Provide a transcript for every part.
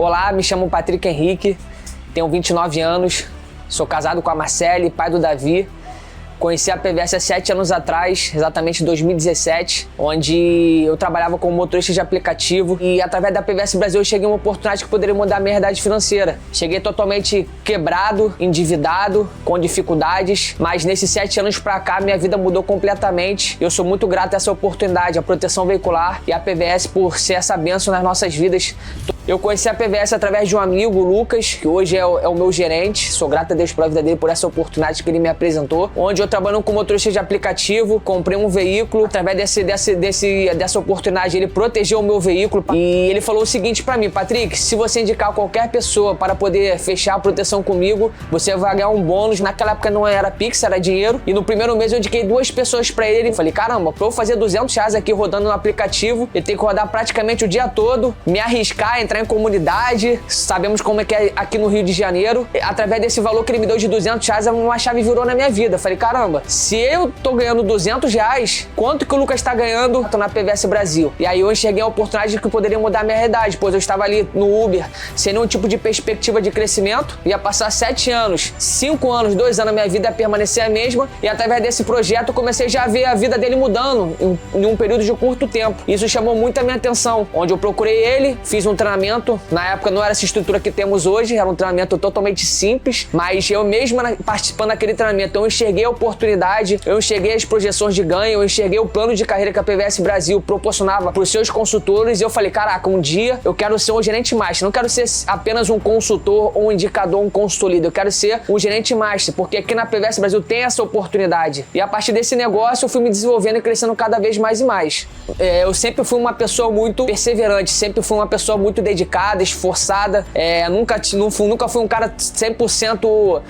Olá, me chamo Patrick Henrique, tenho 29 anos, sou casado com a Marcele, pai do Davi. Conheci a PVS há 7 anos atrás, exatamente em 2017, onde eu trabalhava como motorista de aplicativo e através da PVS Brasil eu cheguei a uma oportunidade que poderia mudar a minha realidade financeira. Cheguei totalmente quebrado, endividado, com dificuldades, mas nesses 7 anos pra cá minha vida mudou completamente. Eu sou muito grato a essa oportunidade, a proteção veicular e a PVS por ser essa bênção nas nossas vidas. Eu conheci a PVS através de um amigo, o Lucas, que hoje é o meu gerente. Sou grato a Deus pela vida dele, por essa oportunidade que ele me apresentou. Onde eu trabalhando com motorista de aplicativo, comprei um veículo. Através dessa oportunidade, ele protegeu o meu veículo. E ele falou o seguinte pra mim: Patrick, se você indicar qualquer pessoa para poder fechar a proteção comigo, você vai ganhar um bônus. Naquela época não era Pix, era dinheiro. E no primeiro mês eu indiquei 2 pessoas pra ele. E falei, caramba, pra eu fazer R$200 aqui rodando no aplicativo, eu tenho que rodar praticamente o dia todo, me arriscar, entrar em comunidade, sabemos como é que é aqui no Rio de Janeiro. Através desse valor que ele me deu de R$200, uma chave virou na minha vida. Falei, caramba, se eu tô ganhando R$200, quanto que o Lucas tá ganhando na PVS Brasil? E aí eu enxerguei a oportunidade que poderia mudar a minha realidade, pois eu estava ali no Uber, sem nenhum tipo de perspectiva de crescimento, ia passar 7 anos, 5 anos, 2 anos, a minha vida ia permanecer a mesma, e através desse projeto eu comecei já a ver a vida dele mudando em um período de curto tempo. Isso chamou muito a minha atenção, onde eu procurei ele, fiz um treinamento. Na época não era essa estrutura que temos hoje, era um treinamento totalmente simples, mas eu mesmo participando daquele treinamento, eu enxerguei a oportunidade, eu enxerguei as projeções de ganho, eu enxerguei o plano de carreira que a PVS Brasil proporcionava para os seus consultores, e eu falei, caraca, um dia eu quero ser um gerente master, não quero ser apenas um consultor, um indicador, um consultor líder, eu quero ser um gerente master, porque aqui na PVS Brasil tem essa oportunidade. E a partir desse negócio eu fui me desenvolvendo e crescendo cada vez mais e mais. Eu sempre fui uma pessoa muito perseverante, sempre fui uma pessoa muito dedicada, esforçada, nunca fui um cara 100%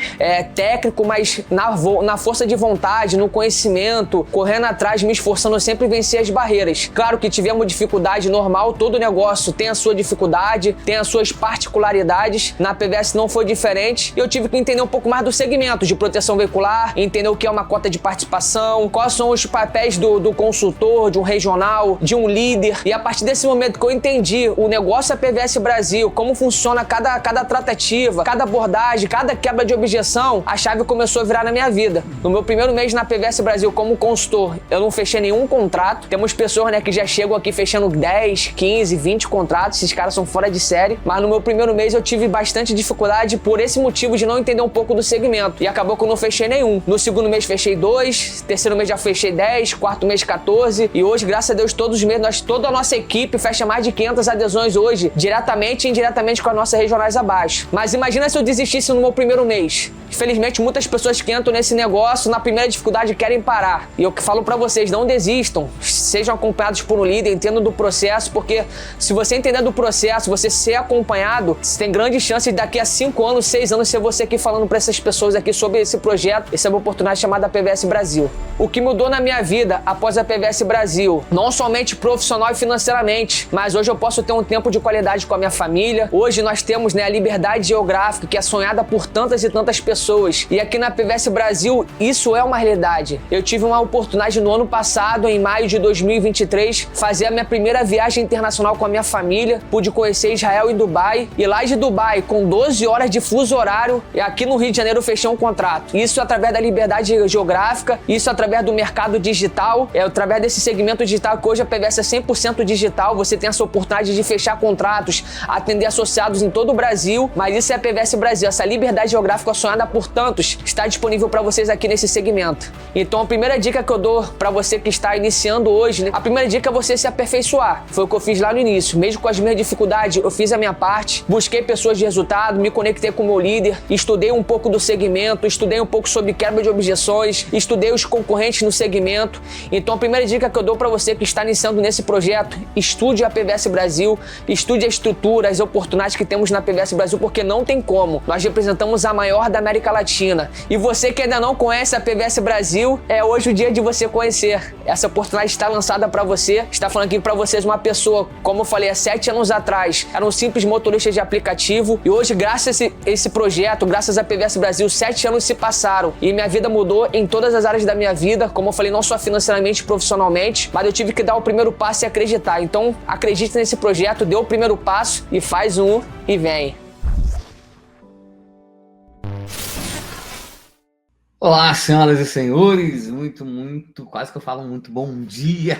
técnico, mas na força de vontade, no conhecimento, correndo atrás, me esforçando, eu sempre venci as barreiras. Claro que tivemos dificuldade normal, todo negócio tem a sua dificuldade, tem as suas particularidades, na PVS não foi diferente, e eu tive que entender um pouco mais do segmento de proteção veicular, entender o que é uma cota de participação, quais são os papéis do consultor, de um regional, de um líder, e a partir desse momento que eu entendi o negócio da PVS Brasil, como funciona cada tratativa, cada abordagem, cada quebra de objeção, a chave começou a virar na minha vida. No meu primeiro mês na PVS Brasil como consultor, eu não fechei nenhum contrato. Temos pessoas, que já chegam aqui fechando 10, 15, 20 contratos, esses caras são fora de série, mas no meu primeiro mês eu tive bastante dificuldade por esse motivo de não entender um pouco do segmento, e acabou que eu não fechei nenhum. No segundo mês fechei 2, terceiro mês já fechei 10, quarto mês 14, e hoje, graças a Deus, todos os meses, toda a nossa equipe fecha mais de 500 adesões hoje, diretamente e indiretamente com as nossas regionais abaixo. Mas imagina se eu desistisse no meu primeiro mês. Infelizmente, muitas pessoas que entram nesse negócio, na primeira dificuldade, querem parar. E eu falo pra vocês, não desistam. Sejam acompanhados por um líder, entendam do processo, porque se você entender do processo, você ser acompanhado, você tem grande chance de daqui a 5 anos, 6 anos, ser você aqui falando pra essas pessoas aqui sobre esse projeto, essa é uma oportunidade chamada PVS Brasil. O que mudou na minha vida após a PVS Brasil, não somente profissional e financeiramente, mas hoje eu posso ter um tempo de qualidade com a minha família. Hoje nós temos a liberdade geográfica, que é sonhada por tantas e tantas pessoas. E aqui na PVS Brasil, isso é uma realidade. Eu tive uma oportunidade no ano passado, em maio de 2023, fazer a minha primeira viagem internacional com a minha família. Pude conhecer Israel e Dubai. E lá de Dubai, com 12 horas de fuso horário, e aqui no Rio de Janeiro eu fechei um contrato. Isso através da liberdade geográfica, isso através do mercado digital, através desse segmento digital, que hoje a PVS é 100% digital. Você tem essa oportunidade de fechar contratos, atender associados em todo o Brasil, mas isso é a PVS Brasil, essa liberdade geográfica sonhada por tantos, está disponível para vocês aqui nesse segmento. Então a primeira dica que eu dou para você que está iniciando hoje, a primeira dica é você se aperfeiçoar. Foi o que eu fiz lá no início, mesmo com as minhas dificuldades, eu fiz a minha parte, busquei pessoas de resultado, me conectei com o meu líder, estudei um pouco do segmento, estudei um pouco sobre quebra de objeções, estudei os concorrentes no segmento. Então a primeira dica que eu dou para você que está iniciando nesse projeto, estude a PVS Brasil, estude a estrutura, as oportunidades que temos na PVS Brasil, porque não tem como. Nós representamos a maior da América Latina. E você que ainda não conhece a PVS Brasil, é hoje o dia de você conhecer. Essa oportunidade está lançada para você. Está falando aqui para vocês uma pessoa, como eu falei, há 7 anos atrás, era um simples motorista de aplicativo. E hoje, graças a esse projeto, graças à PVS Brasil, 7 anos se passaram. E minha vida mudou em todas as áreas da minha vida. Como eu falei, não só financeiramente, profissionalmente, mas eu tive que dar o primeiro passo e acreditar. Então, acredite nesse projeto, dê o primeiro primeiro passo e faz um e vem. Olá, senhoras e senhores, quase que eu falo muito bom dia.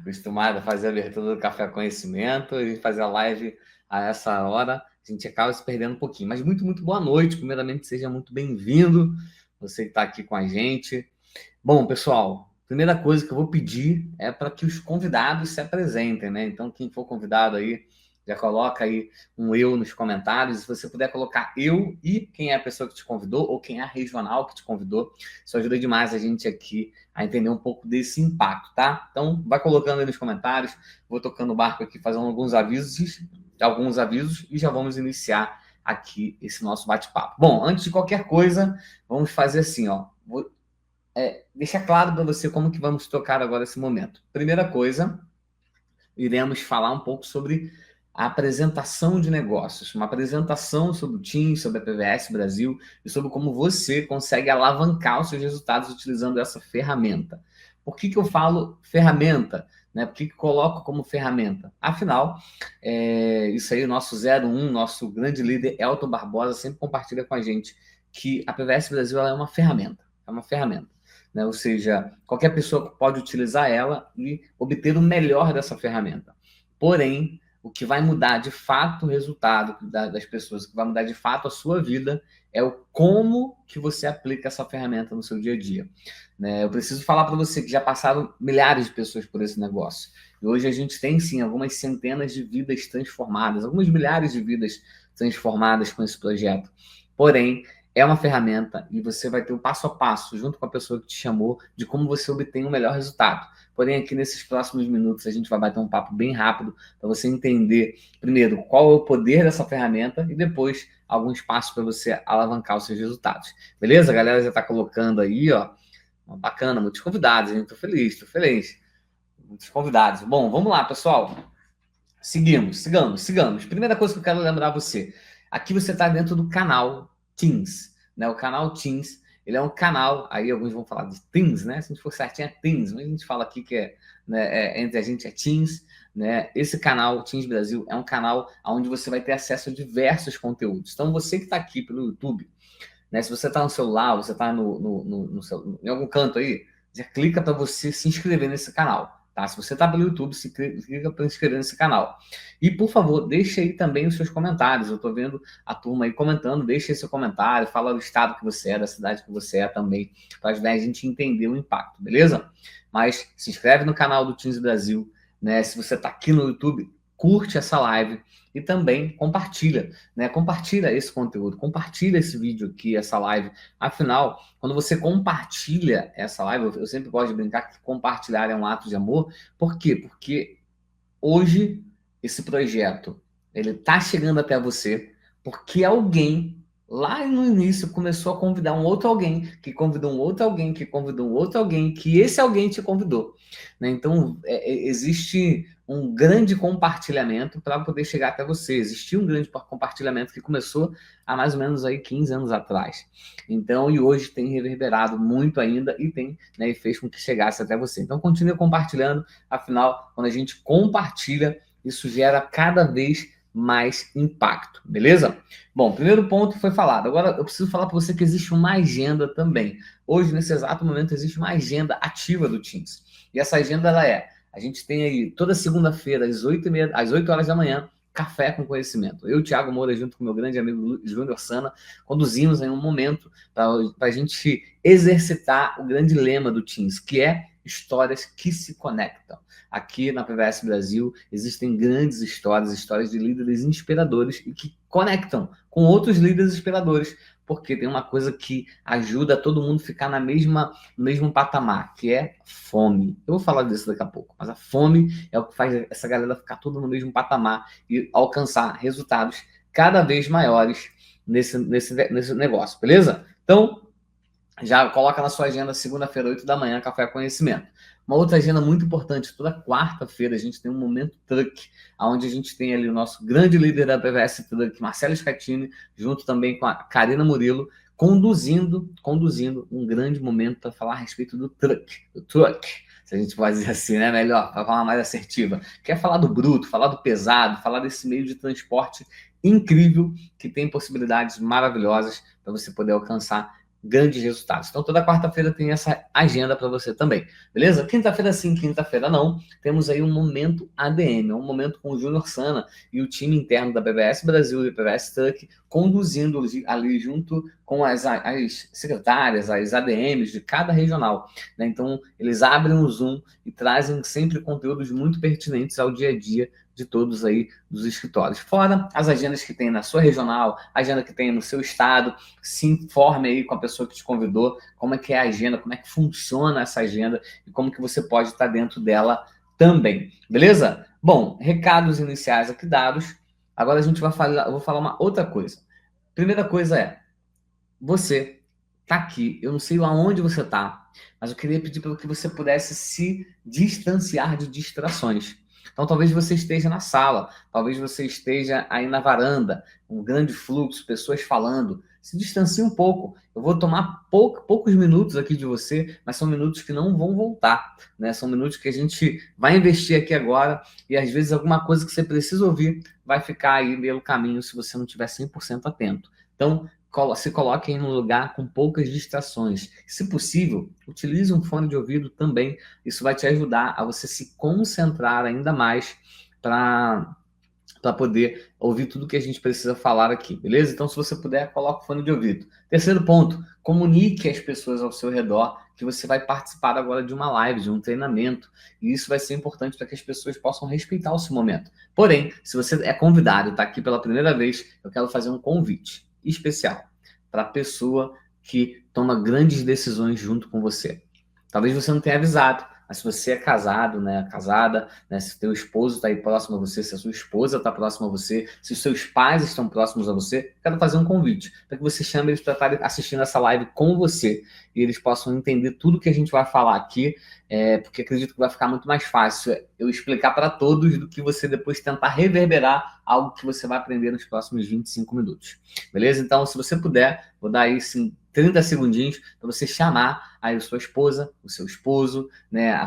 Acostumado a fazer a abertura do Café Conhecimento e fazer a live a essa hora, a gente acaba se perdendo um pouquinho. Mas muito boa noite, primeiramente seja muito bem-vindo, você que está aqui com a gente. Bom, pessoal, primeira coisa que eu vou pedir é para que os convidados se apresentem, né? Então, quem for convidado aí, já coloca aí um eu nos comentários. Se você puder colocar eu e quem é a pessoa que te convidou, ou quem é a regional que te convidou, isso ajuda demais a gente aqui a entender um pouco desse impacto, tá? Então, vai colocando aí nos comentários. Vou tocando o barco aqui, fazendo alguns avisos e já vamos iniciar aqui esse nosso bate-papo. Bom, antes de qualquer coisa, vamos fazer assim, ó. Deixa claro para você como que vamos tocar agora esse momento. Primeira coisa, iremos falar um pouco sobre a apresentação de negócios, uma apresentação sobre o Teams, sobre a PVS Brasil e sobre como você consegue alavancar os seus resultados utilizando essa ferramenta. Por que eu falo ferramenta? Né? Por que coloco como ferramenta? Afinal, isso aí o nosso 01, nosso grande líder Elton Barbosa sempre compartilha com a gente que a PVS Brasil ela é uma ferramenta. É uma ferramenta. Né? Ou seja, qualquer pessoa pode utilizar ela e obter o melhor dessa ferramenta. Porém, o que vai mudar de fato o resultado das pessoas, o que vai mudar de fato a sua vida, é o como que você aplica essa ferramenta no seu dia a dia. Né? Eu preciso falar para você que já passaram milhares de pessoas por esse negócio. E hoje a gente tem, sim, algumas centenas de vidas transformadas, algumas milhares de vidas transformadas com esse projeto. Porém, é uma ferramenta e você vai ter um passo a passo, junto com a pessoa que te chamou, de como você obtém o melhor resultado. Porém, aqui nesses próximos minutos, a gente vai bater um papo bem rápido para você entender, primeiro, qual é o poder dessa ferramenta e depois alguns passos para você alavancar os seus resultados. Beleza? A galera já está colocando aí, ó. Bacana, muitos convidados, hein? Tô feliz. Muitos convidados. Bom, vamos lá, pessoal. Sigamos. Primeira coisa que eu quero lembrar você. Aqui você está dentro do canal Teams, né? O canal Teams, ele é um canal, aí alguns vão falar de Teams, né? Se a gente for certinho é Teams, mas a gente fala aqui que entre a gente é Teams, né? Esse canal, Teams Brasil, é um canal onde você vai ter acesso a diversos conteúdos. Então, você que está aqui pelo YouTube, né? Se você está no celular, você está em algum canto aí, já clica para você se inscrever nesse canal. Tá? Se você está pelo YouTube, clica para inscrever nesse canal. E, por favor, deixe aí também os seus comentários. Eu estou vendo a turma aí comentando. Deixe aí seu comentário, fala do estado que você é, da cidade que você é também, para ajudar a gente a entender o impacto, beleza? Mas se inscreve no canal do Teams Brasil, né? Se você está aqui no YouTube, curte essa live e também compartilha, né? Compartilha esse conteúdo, compartilha esse vídeo aqui, essa live. Afinal, quando você compartilha essa live, eu sempre gosto de brincar que compartilhar é um ato de amor. Por quê? Porque hoje esse projeto ele tá chegando até você porque alguém lá no início começou a convidar um outro alguém, que convidou um outro alguém, que convidou um outro alguém, que esse alguém te convidou. Né? Então, existe um grande compartilhamento para poder chegar até você. Existiu um grande compartilhamento que começou há mais ou menos aí 15 anos atrás. Então, e hoje tem reverberado muito ainda e tem, né, e fez com que chegasse até você. Então, continue compartilhando. Afinal, quando a gente compartilha, isso gera cada vez mais impacto, beleza? Bom, primeiro ponto foi falado. Agora eu preciso falar para você que existe uma agenda também. Hoje, nesse exato momento, existe uma agenda ativa do Teams. E essa agenda, a gente tem aí toda segunda-feira, às 8 horas da manhã, Café com Conhecimento. Eu, Thiago Moura, junto com meu grande amigo Júnior Sana, conduzimos em um momento para a gente exercitar o grande lema do Teams, que é histórias que se conectam. Aqui na PVS Brasil existem grandes histórias de líderes inspiradores e que conectam com outros líderes inspiradores, porque tem uma coisa que ajuda todo mundo a ficar no mesmo patamar, que é fome. Eu vou falar disso daqui a pouco, mas a fome é o que faz essa galera ficar toda no mesmo patamar e alcançar resultados cada vez maiores nesse negócio, beleza? Então, já coloca na sua agenda segunda-feira, 8 da manhã, Café Conhecimento. Uma outra agenda muito importante, toda quarta-feira a gente tem um Momento Truck, onde a gente tem ali o nosso grande líder da PVS Truck, Marcelo Scatini, junto também com a Karina Murilo, conduzindo um grande momento para falar a respeito do truck. se a gente pode dizer assim, né? Melhor, para falar mais assertiva. Quer falar do bruto, falar do pesado, falar desse meio de transporte incrível que tem possibilidades maravilhosas para você poder alcançar grandes resultados. Então, toda quarta-feira tem essa agenda para você também, beleza? Quinta-feira sim, quinta-feira não. Temos aí um Momento ADM, um momento com o Júnior Sana e o time interno da BBS Brasil e BBS Truck, conduzindo ali junto com as secretárias, as ADMs de cada regional, né? Então, eles abrem o Zoom e trazem sempre conteúdos muito pertinentes ao dia a dia de todos aí dos escritórios. Fora as agendas que tem na sua regional, a agenda que tem no seu estado, se informe aí com a pessoa que te convidou, como é que é a agenda, como é que funciona essa agenda e como que você pode estar dentro dela também, beleza? Bom, recados iniciais aqui dados. Agora a gente vai falar, eu vou falar uma outra coisa. Primeira coisa é, você tá aqui, eu não sei aonde você tá, mas eu queria pedir para que você pudesse se distanciar de distrações. Então, talvez você esteja na sala, talvez você esteja aí na varanda, um grande fluxo, pessoas falando. Se distancie um pouco. Eu vou tomar poucos minutos aqui de você, mas são minutos que não vão voltar, né? São minutos que a gente vai investir aqui agora e, às vezes, alguma coisa que você precisa ouvir vai ficar aí pelo caminho se você não estiver 100% atento. Então, se coloque em um lugar com poucas distrações. Se possível, utilize um fone de ouvido também. Isso vai te ajudar a você se concentrar ainda mais para poder ouvir tudo que a gente precisa falar aqui, beleza? Então, se você puder, coloque o fone de ouvido. Terceiro ponto, comunique às pessoas ao seu redor que você vai participar agora de uma live, de um treinamento. E isso vai ser importante para que as pessoas possam respeitar o seu momento. Porém, se você é convidado e está aqui pela primeira vez, eu quero fazer um convite especial para a pessoa que toma grandes decisões junto com você. Talvez você não tenha avisado, mas se você é casado, né, casada, né, se teu esposo está aí próximo a você, se a sua esposa está próxima a você, se os seus pais estão próximos a você, quero fazer um convite para que você chame eles para estarem assistindo essa live com você e eles possam entender tudo que a gente vai falar aqui, porque acredito que vai ficar muito mais fácil eu explicar para todos do que você depois tentar reverberar algo que você vai aprender nos próximos 25 minutos. Beleza? Então, se você puder, vou dar aí sim 30 segundinhos para você chamar aí a sua esposa, o seu esposo, né,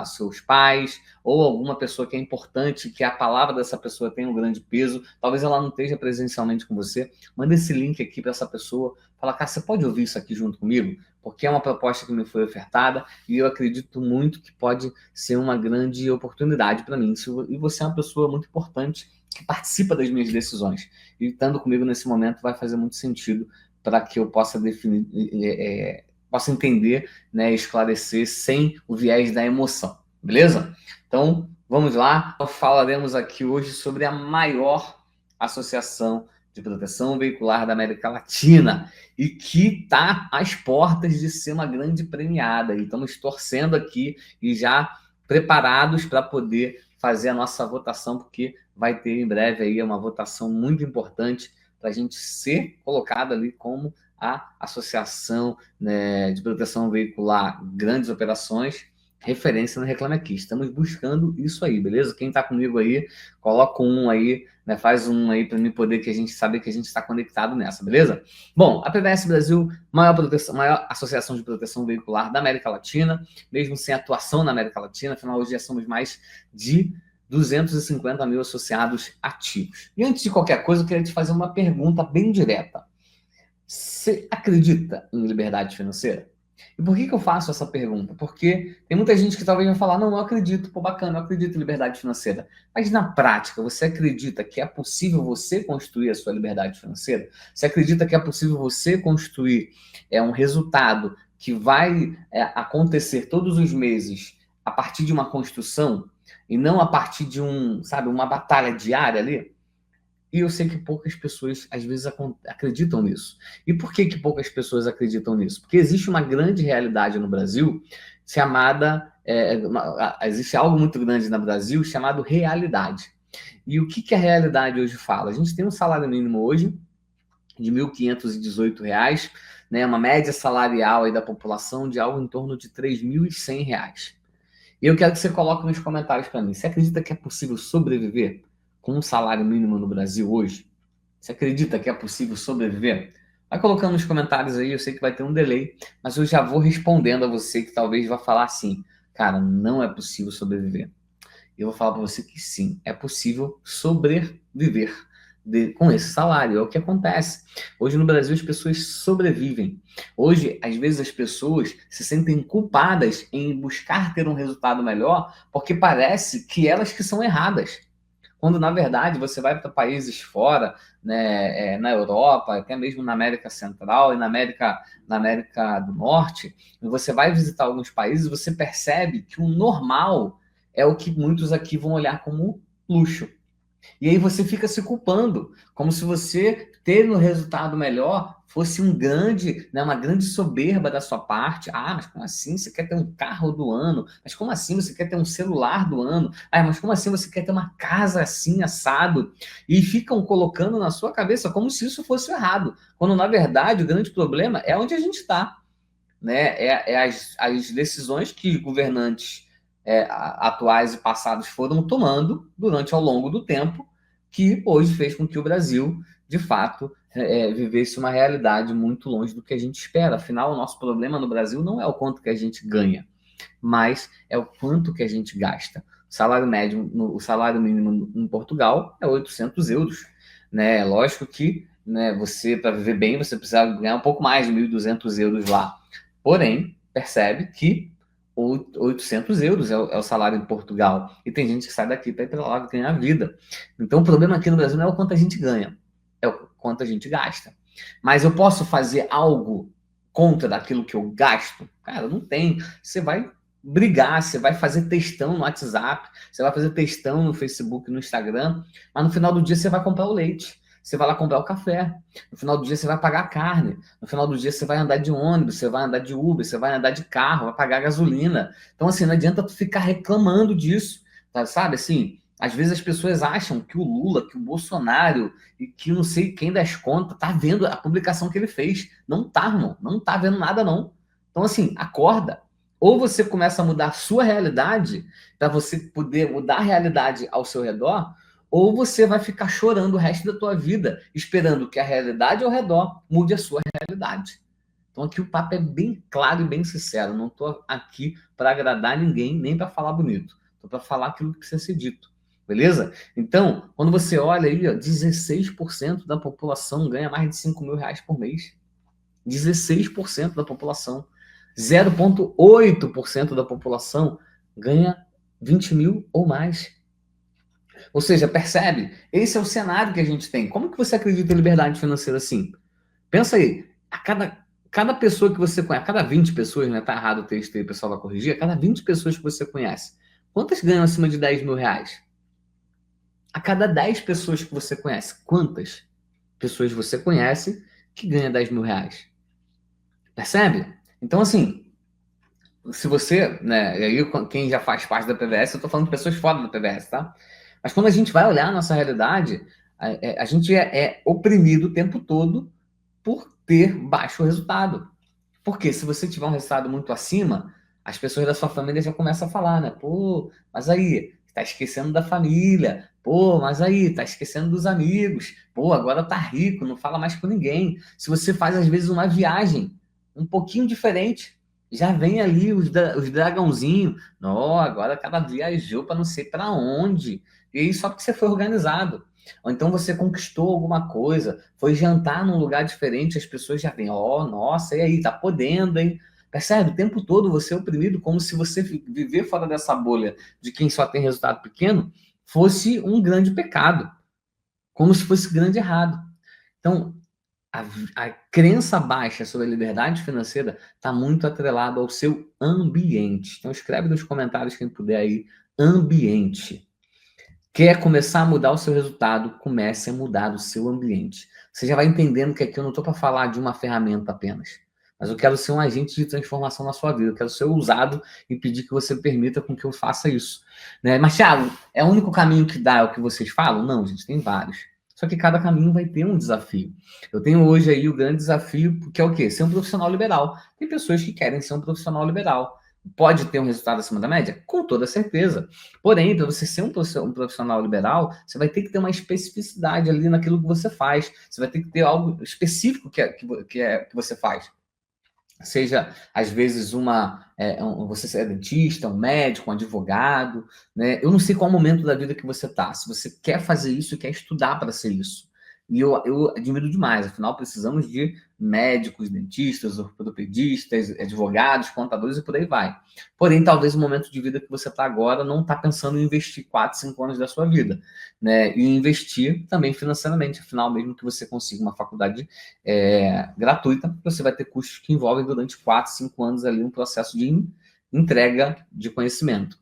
seus pais, ou alguma pessoa que é importante, que a palavra dessa pessoa tem um grande peso. Talvez ela não esteja presencialmente com você. Manda esse link aqui para essa pessoa. Fala, cara, você pode ouvir isso aqui junto comigo? Porque é uma proposta que me foi ofertada e eu acredito muito que pode ser uma grande oportunidade para mim. E você é uma pessoa muito importante que participa das minhas decisões. E estando comigo nesse momento vai fazer muito sentido para que eu possa definir, possa entender, né, esclarecer sem o viés da emoção, beleza? Então, vamos lá. Falaremos aqui hoje sobre a maior associação de proteção veicular da América Latina e que está às portas de ser uma grande premiada. E estamos torcendo aqui e já preparados para poder fazer a nossa votação, porque vai ter em breve aí uma votação muito importante para a gente ser colocado ali como a Associação, né, de Proteção Veicular Grandes Operações, referência no Reclame Aqui. Estamos buscando isso aí, beleza? Quem está comigo aí, coloca um aí, né, faz um aí para mim poder que a gente saber que a gente está conectado nessa, beleza? Bom, a PBS Brasil, maior associação de proteção veicular da América Latina, mesmo sem atuação na América Latina, afinal hoje já somos mais de 250 mil associados ativos. E antes de qualquer coisa, eu queria te fazer uma pergunta bem direta. Você acredita em liberdade financeira? E por que eu faço essa pergunta? Porque tem muita gente que talvez vai falar, não, eu acredito, pô, bacana, eu acredito em liberdade financeira. Mas na prática, você acredita que é possível você construir a sua liberdade financeira? Você acredita que é possível você construir um resultado que vai acontecer todos os meses a partir de uma construção e não a partir de uma batalha diária ali? E eu sei que poucas pessoas, às vezes, acreditam nisso. E por que poucas pessoas acreditam nisso? Porque existe uma grande realidade no Brasil chamada... existe algo muito grande no Brasil chamado realidade. E o que a realidade hoje fala? A gente tem um salário mínimo hoje de R$ 1.518, né, uma média salarial aí da população de algo em torno de R$ 3.100. E eu quero que você coloque nos comentários para mim. Você acredita que é possível sobreviver com um salário mínimo no Brasil hoje? Você acredita que é possível sobreviver? Vai colocando nos comentários aí, eu sei que vai ter um delay, mas eu já vou respondendo a você que talvez vá falar assim, Cara, não é possível sobreviver. Eu vou falar para você que sim, é possível sobreviver com esse salário. É o que acontece. Hoje no Brasil as pessoas sobrevivem. Hoje, às vezes, as pessoas se sentem culpadas em buscar ter um resultado melhor porque parece que elas que são erradas. Quando, na verdade, você vai para países fora, né, na Europa, até mesmo na América Central e na América do Norte, e você vai visitar alguns países, você percebe que o normal é o que muitos aqui vão olhar como luxo. E aí você fica se culpando, como se você ter um resultado melhor fosse uma grande soberba da sua parte. Ah, mas como assim você quer ter um carro do ano? Mas como assim você quer ter um celular do ano? Ah, mas como assim você quer ter uma casa assim, assado? E ficam colocando na sua cabeça como se isso fosse errado, quando na verdade o grande problema é onde a gente está, né? As decisões que governantes atuais e passados foram tomando ao longo do tempo, que hoje fez com que o Brasil, de fato, vivesse uma realidade muito longe do que a gente espera. Afinal, o nosso problema no Brasil não é o quanto que a gente ganha, mas é o quanto que a gente gasta. O salário mínimo em Portugal é 800 euros. Né? Lógico que, né, você, para viver bem, você precisa ganhar um pouco mais de 1.200 euros lá. Porém, percebe que 800 euros é o salário em Portugal. E tem gente que sai daqui para ir para lá ganhar vida. Então, o problema aqui no Brasil não é o quanto a gente ganha, é o quanto a gente gasta. Mas eu posso fazer algo contra daquilo que eu gasto? Cara, não tem. Você vai brigar, você vai fazer textão no WhatsApp, você vai fazer textão no Facebook, no Instagram, mas no final do dia você vai comprar o leite. Você vai lá comprar o café. No final do dia você vai pagar a carne. No final do dia você vai andar de ônibus, você vai andar de Uber, você vai andar de carro, vai pagar gasolina. Então, assim, não adianta tu ficar reclamando disso, tá? Sabe? Assim, às vezes as pessoas acham que o Lula, que o Bolsonaro e que não sei quem das contas tá vendo a publicação que ele fez. Não tá, irmão. Não tá vendo nada, não. Então, assim, acorda. Ou você começa a mudar a sua realidade para você poder mudar a realidade ao seu redor, ou você vai ficar chorando o resto da tua vida, esperando que a realidade ao redor mude a sua realidade. Então aqui o papo é bem claro e bem sincero. Não estou aqui para agradar ninguém, nem para falar bonito. Estou para falar aquilo que precisa ser dito. Beleza? Então, quando você olha aí, ó, 16% da população ganha mais de 5 mil reais por mês. 16% da população. 0,8% da população ganha 20 mil ou mais. Ou seja, percebe? Esse é o cenário que a gente tem. Como que você acredita em liberdade financeira assim? Pensa aí, cada pessoa que você conhece, a cada 20 pessoas, né? Tá errado o texto aí, o pessoal vai corrigir. A cada 20 pessoas que você conhece, quantas ganham acima de 10 mil reais? A cada 10 pessoas que você conhece, quantas pessoas você conhece que ganha 10 mil reais? Percebe? Então, assim, se você, né? E aí, quem já faz parte da PVS, eu tô falando de pessoas fora da PVS, tá? Mas quando a gente vai olhar a nossa realidade, a gente é oprimido o tempo todo por ter baixo resultado. Porque se você tiver um resultado muito acima, as pessoas da sua família já começam a falar, né? Pô, mas aí, tá esquecendo da família. Pô, mas aí, tá esquecendo dos amigos. Pô, agora tá rico, não fala mais com ninguém. Se você faz, às vezes, uma viagem um pouquinho diferente, já vem ali os dragãozinhos. Não, agora o cara viajou para não sei para onde. E aí só porque você foi organizado. Ou então você conquistou alguma coisa, foi jantar num lugar diferente, as pessoas já vêm, ó, nossa, e aí, tá podendo, hein? Percebe? O tempo todo você é oprimido, como se você viver fora dessa bolha de quem só tem resultado pequeno fosse um grande pecado, como se fosse grande errado. Então, a crença baixa sobre a liberdade financeira está muito atrelada ao seu ambiente. Então, escreve nos comentários quem puder aí, ambiente. Quer começar a mudar o seu resultado? Comece a mudar o seu ambiente. Você já vai entendendo que aqui eu não estou para falar de uma ferramenta apenas, mas eu quero ser um agente de transformação na sua vida. Eu quero ser ousado e pedir que você permita com que eu faça isso. Né? Mas, Thiago, é o único caminho que dá é o que vocês falam? Não, gente, tem vários. Só que cada caminho vai ter um desafio. Eu tenho hoje aí o grande desafio, que é o quê? Ser um profissional liberal. Tem pessoas que querem ser um profissional liberal. Pode ter um resultado acima da média? Com toda certeza. Porém, para você ser um profissional liberal, você vai ter que ter uma especificidade ali naquilo que você faz. Você vai ter que ter algo específico que você faz. seja, às vezes, você é dentista, um médico, um advogado, né? Eu não sei qual momento da vida que você está. Se você quer fazer isso, quer estudar para ser isso. E eu admiro demais, afinal, precisamos de médicos, dentistas, ortopedistas, advogados, contadores e por aí vai. Porém, talvez o momento de vida que você está agora não está pensando em investir 4, 5 anos da sua vida, né? E investir também financeiramente, afinal, mesmo que você consiga uma faculdade gratuita, você vai ter custos que envolvem durante 4, 5 anos ali um processo de entrega de conhecimento.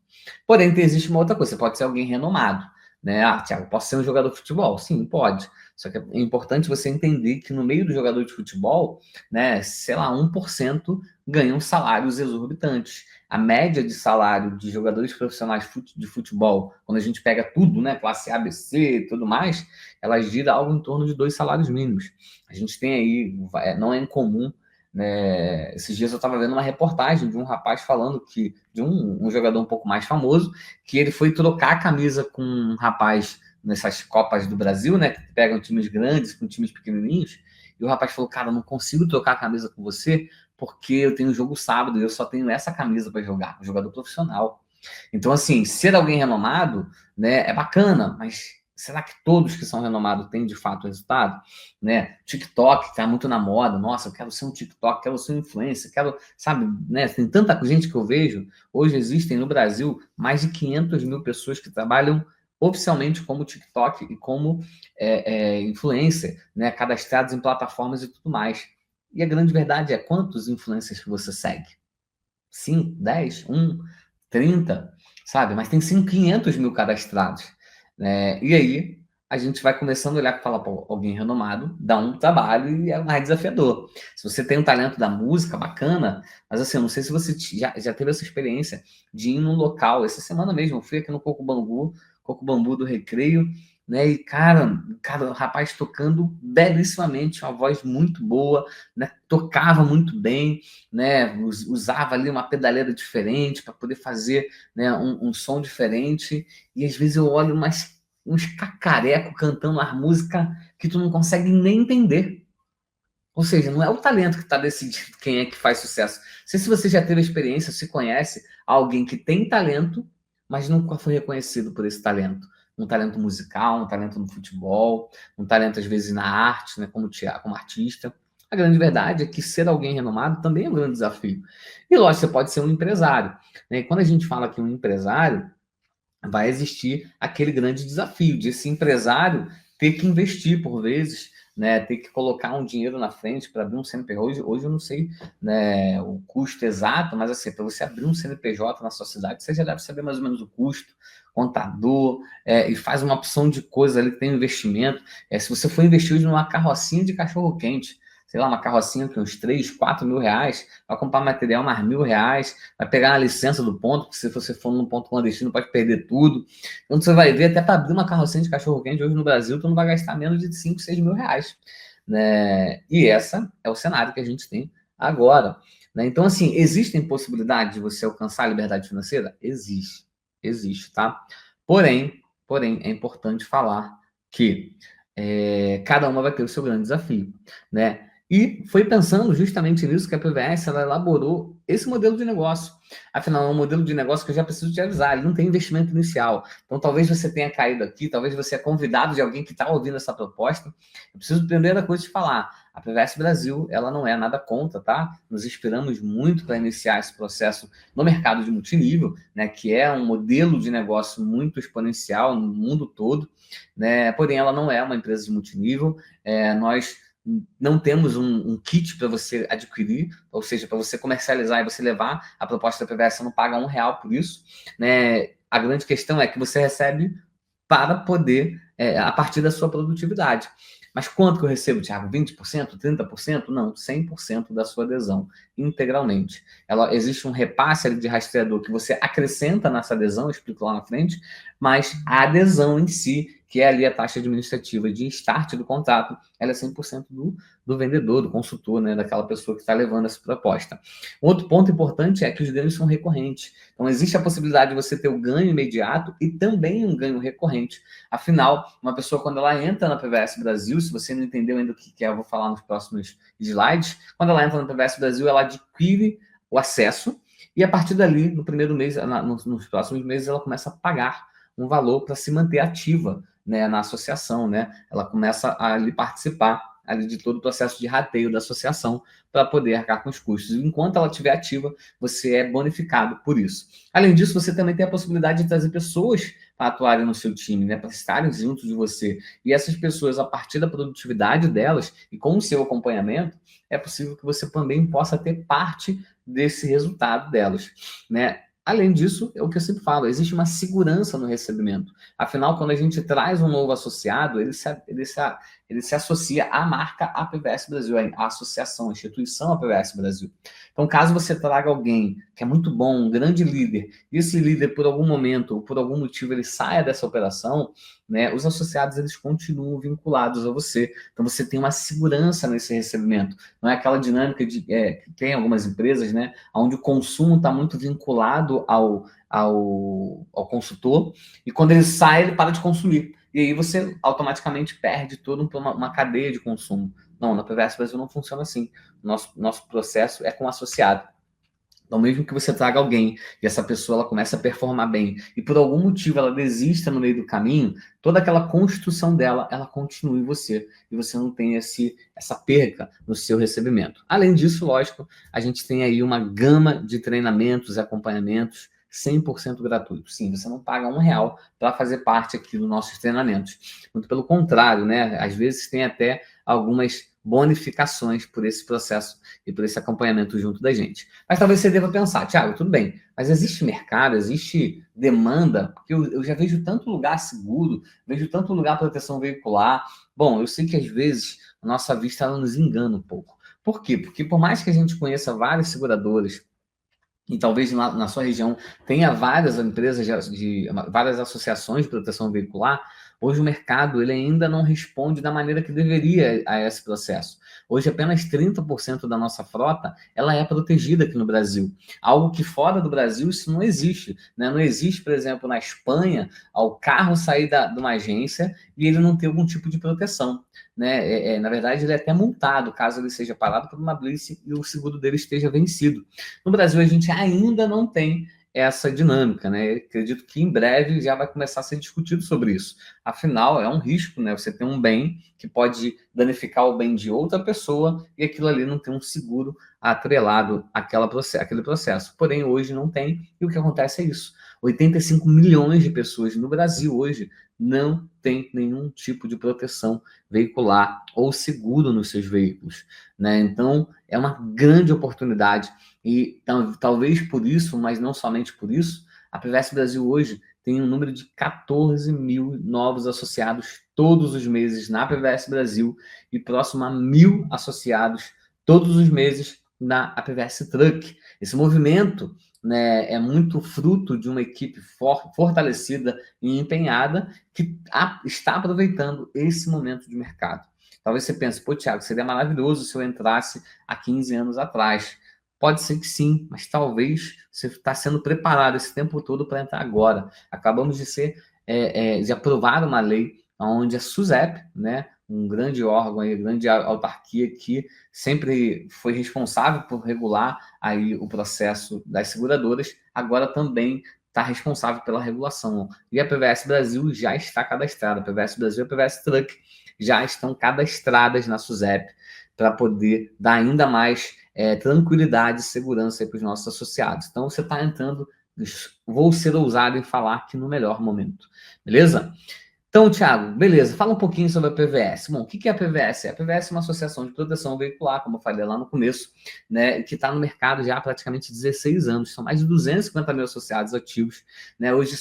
Porém, existe uma outra coisa, você pode ser alguém renomado, né? Ah, Thiago, posso ser um jogador de futebol? Sim, pode. Só que é importante você entender que no meio do jogador de futebol, né, sei lá, 1% ganham salários exorbitantes. A média de salário de jogadores profissionais de futebol, quando a gente pega tudo, né, classe A, B, C e tudo mais, ela gira algo em torno de 2 salários mínimos. A gente tem aí, não é incomum, né? Esses dias eu estava vendo uma reportagem de um rapaz falando que, de um jogador um pouco mais famoso, que ele foi trocar a camisa com um rapaz nessas Copas do Brasil, né? Que pegam times grandes com times pequenininhos. E o rapaz falou: cara, não consigo trocar a camisa com você porque eu tenho jogo sábado e eu só tenho essa camisa para jogar, um jogador profissional. Então, assim, ser alguém renomado, né, é bacana, mas será que todos que são renomados têm de fato resultado? Né? TikTok está muito na moda. Nossa, eu quero ser um TikTok, quero ser um influencer, quero, sabe, né? Tem tanta gente que eu vejo. Hoje existem no Brasil mais de 500 mil pessoas que trabalham oficialmente como TikTok e como influencer, né? Cadastrados em plataformas e tudo mais. E a grande verdade é quantos influencers que você segue? 5, 10, 1, 30, sabe? Mas tem 500 mil cadastrados, né? E aí a gente vai começando a olhar e falar, pô, alguém renomado dá um trabalho e é mais desafiador. Se você tem um talento da música, bacana, mas assim, eu não sei se você já teve essa experiência de ir num local. Essa semana mesmo, eu fui aqui no Coco Bambu do Recreio, né? E, cara, o rapaz tocando belíssimamente, uma voz muito boa, né? Tocava muito bem, né? Usava ali uma pedaleira diferente para poder fazer, né, um som diferente. E às vezes eu olho uns cacareco cantando a música que tu não consegue nem entender. Ou seja, não é o talento que está decidindo quem é que faz sucesso. Não sei se você já teve experiência, se conhece alguém que tem talento, mas nunca foi reconhecido por esse talento. Um talento musical, um talento no futebol, um talento às vezes na arte, né, como artista. A grande verdade é que ser alguém renomado também é um grande desafio. E lógico, você pode ser um empresário, né? E quando a gente fala que um empresário, vai existir aquele grande desafio de esse empresário ter que investir por vezes, né, ter que colocar um dinheiro na frente para abrir um CNPJ. Hoje eu não sei, né, o custo exato, mas assim, para você abrir um CNPJ na sua cidade, você já deve saber mais ou menos o custo, contador, e faz uma opção de coisa ali que tem investimento. Se você for investir hoje numa carrocinha de cachorro-quente, sei lá, uma carrocinha com uns 3, 4 mil reais, vai comprar material mais R$ 1.000, vai pegar a licença do ponto, porque se você for num ponto clandestino pode perder tudo. Então você vai ver, até para abrir uma carrocinha de cachorro-quente hoje no Brasil, tu não vai gastar menos de 5, 6 mil reais. Né? E essa é o cenário que a gente tem agora. Né? Então, assim, existem possibilidades de você alcançar a liberdade financeira? Existe, tá? Porém, é importante falar que cada uma vai ter o seu grande desafio, né? E foi pensando justamente nisso que a PVS ela elaborou esse modelo de negócio. Afinal, é um modelo de negócio que eu já preciso te avisar, ele não tem investimento inicial. Então, talvez você tenha caído aqui, talvez você é convidado de alguém que está ouvindo essa proposta. Eu preciso, primeira coisa, te falar, a PVS Brasil, ela não é nada contra, tá? Nos inspiramos muito para iniciar esse processo no mercado de multinível, né? Que é um modelo de negócio muito exponencial no mundo todo, né? Porém, ela não é uma empresa de multinível. Nós não temos um kit para você adquirir, ou seja, para você comercializar e você levar a proposta da PVS, você não paga R$ 1 por isso, né? A grande questão é que você recebe para poder, a partir da sua produtividade. Mas quanto que eu recebo, Thiago? 20%, 30%? Não, 100% da sua adesão, integralmente. Existe um repasse ali de rastreador que você acrescenta nessa adesão, eu explico lá na frente, mas a adesão em si, que é ali a taxa administrativa de start do contrato, ela é 100% do vendedor, do consultor, né, daquela pessoa que está levando essa proposta. Outro ponto importante é que os ganhos são recorrentes. Então, existe a possibilidade de você ter o ganho imediato e também um ganho recorrente. Afinal, uma pessoa, quando ela entra na PVS Brasil, se você não entendeu ainda o que é, eu vou falar nos próximos slides, quando ela entra na PVS Brasil, ela adquire o acesso e, a partir dali, no primeiro mês, nos próximos meses, ela começa a pagar um valor para se manter ativa, né, na associação, né? Ela começa a ali participar ali de todo o processo de rateio da associação para poder arcar com os custos. Enquanto ela estiver ativa, você é bonificado por isso. Além disso, você também tem a possibilidade de trazer pessoas para atuarem no seu time, né, para estarem junto de você. E essas pessoas, a partir da produtividade delas e com o seu acompanhamento, é possível que você também possa ter parte desse resultado delas, né? Além disso, é o que eu sempre falo, existe uma segurança no recebimento. Afinal, quando a gente traz um novo associado, ele se associa à marca APVS Brasil, à associação, à instituição APVS Brasil. Então, caso você traga alguém que é muito bom, um grande líder, e esse líder, por algum momento, ou por algum motivo, ele saia dessa operação, né, os associados, eles continuam vinculados a você. Então, você tem uma segurança nesse recebimento. Não é aquela dinâmica que tem algumas empresas, né, onde o consumo está muito vinculado ao consultor, e quando ele sai, ele para de consumir. E aí você automaticamente perde toda uma cadeia de consumo. Não, na PVS Brasil não funciona assim. Nosso processo é com associado. Então, mesmo que você traga alguém e essa pessoa ela começa a performar bem e por algum motivo ela desista no meio do caminho, toda aquela construção dela, ela continua em você e você não tem essa perca no seu recebimento. Além disso, lógico, a gente tem aí uma gama de treinamentos e acompanhamentos 100% gratuito. Sim, você não paga R$1 para fazer parte aqui dos nossos treinamentos. Muito pelo contrário, né? Às vezes tem até algumas bonificações por esse processo e por esse acompanhamento junto da gente. Mas talvez você deva pensar, Thiago, tudo bem, mas existe mercado, existe demanda? Porque eu já vejo tanto lugar seguro, vejo tanto lugar proteção veicular. Bom, eu sei que às vezes a nossa vista ela nos engana um pouco. Por quê? Porque por mais que a gente conheça várias seguradoras, e talvez na sua região tenha várias empresas, várias associações de proteção veicular, hoje o mercado ele ainda não responde da maneira que deveria a esse processo. Hoje apenas 30% da nossa frota ela é protegida aqui no Brasil. Algo que fora do Brasil isso não existe, né? Não existe, por exemplo, na Espanha, o carro sair de uma agência e ele não ter algum tipo de proteção. Né? Na verdade, ele é até multado caso ele seja parado por uma blitz e o seguro dele esteja vencido. No Brasil, a gente ainda não tem essa dinâmica, né? Eu acredito que em breve já vai começar a ser discutido sobre isso. Afinal, é um risco, né? Você tem um bem que pode danificar o bem de outra pessoa e aquilo ali não tem um seguro atrelado àquele processo. Porém, hoje não tem, e o que acontece é isso. 85 milhões de pessoas no Brasil hoje não tem nenhum tipo de proteção veicular ou seguro nos seus veículos, né? Então, é uma grande oportunidade e talvez por isso, mas não somente por isso, a PVS Brasil hoje tem um número de 14 mil novos associados todos os meses na PVS Brasil e próximo a 1.000 associados todos os meses na APVS Truck. Esse movimento, né, é muito fruto de uma equipe fortalecida e empenhada que está aproveitando esse momento de mercado. Talvez você pense, pô, Thiago, seria maravilhoso se eu entrasse há 15 anos atrás. Pode ser que sim, mas talvez você está sendo preparado esse tempo todo para entrar agora. Acabamos de aprovar uma lei onde a SUSEP, né, um grande órgão, uma grande autarquia que sempre foi responsável por regular aí o processo das seguradoras, agora também está responsável pela regulação. E a PVS Brasil já está cadastrada. A PVS Brasil e a PVS Truck já estão cadastradas na SUSEP para poder dar ainda mais tranquilidade e segurança para os nossos associados. Então, você está entrando, vou ser ousado em falar que no melhor momento. Beleza? Então, Thiago, beleza, fala um pouquinho sobre a PVS. Bom, o que é a PVS? A PVS é uma associação de proteção veicular, como eu falei lá no começo, né, que está no mercado já há praticamente 16 anos. São mais de 250 mil associados ativos. Né? Hoje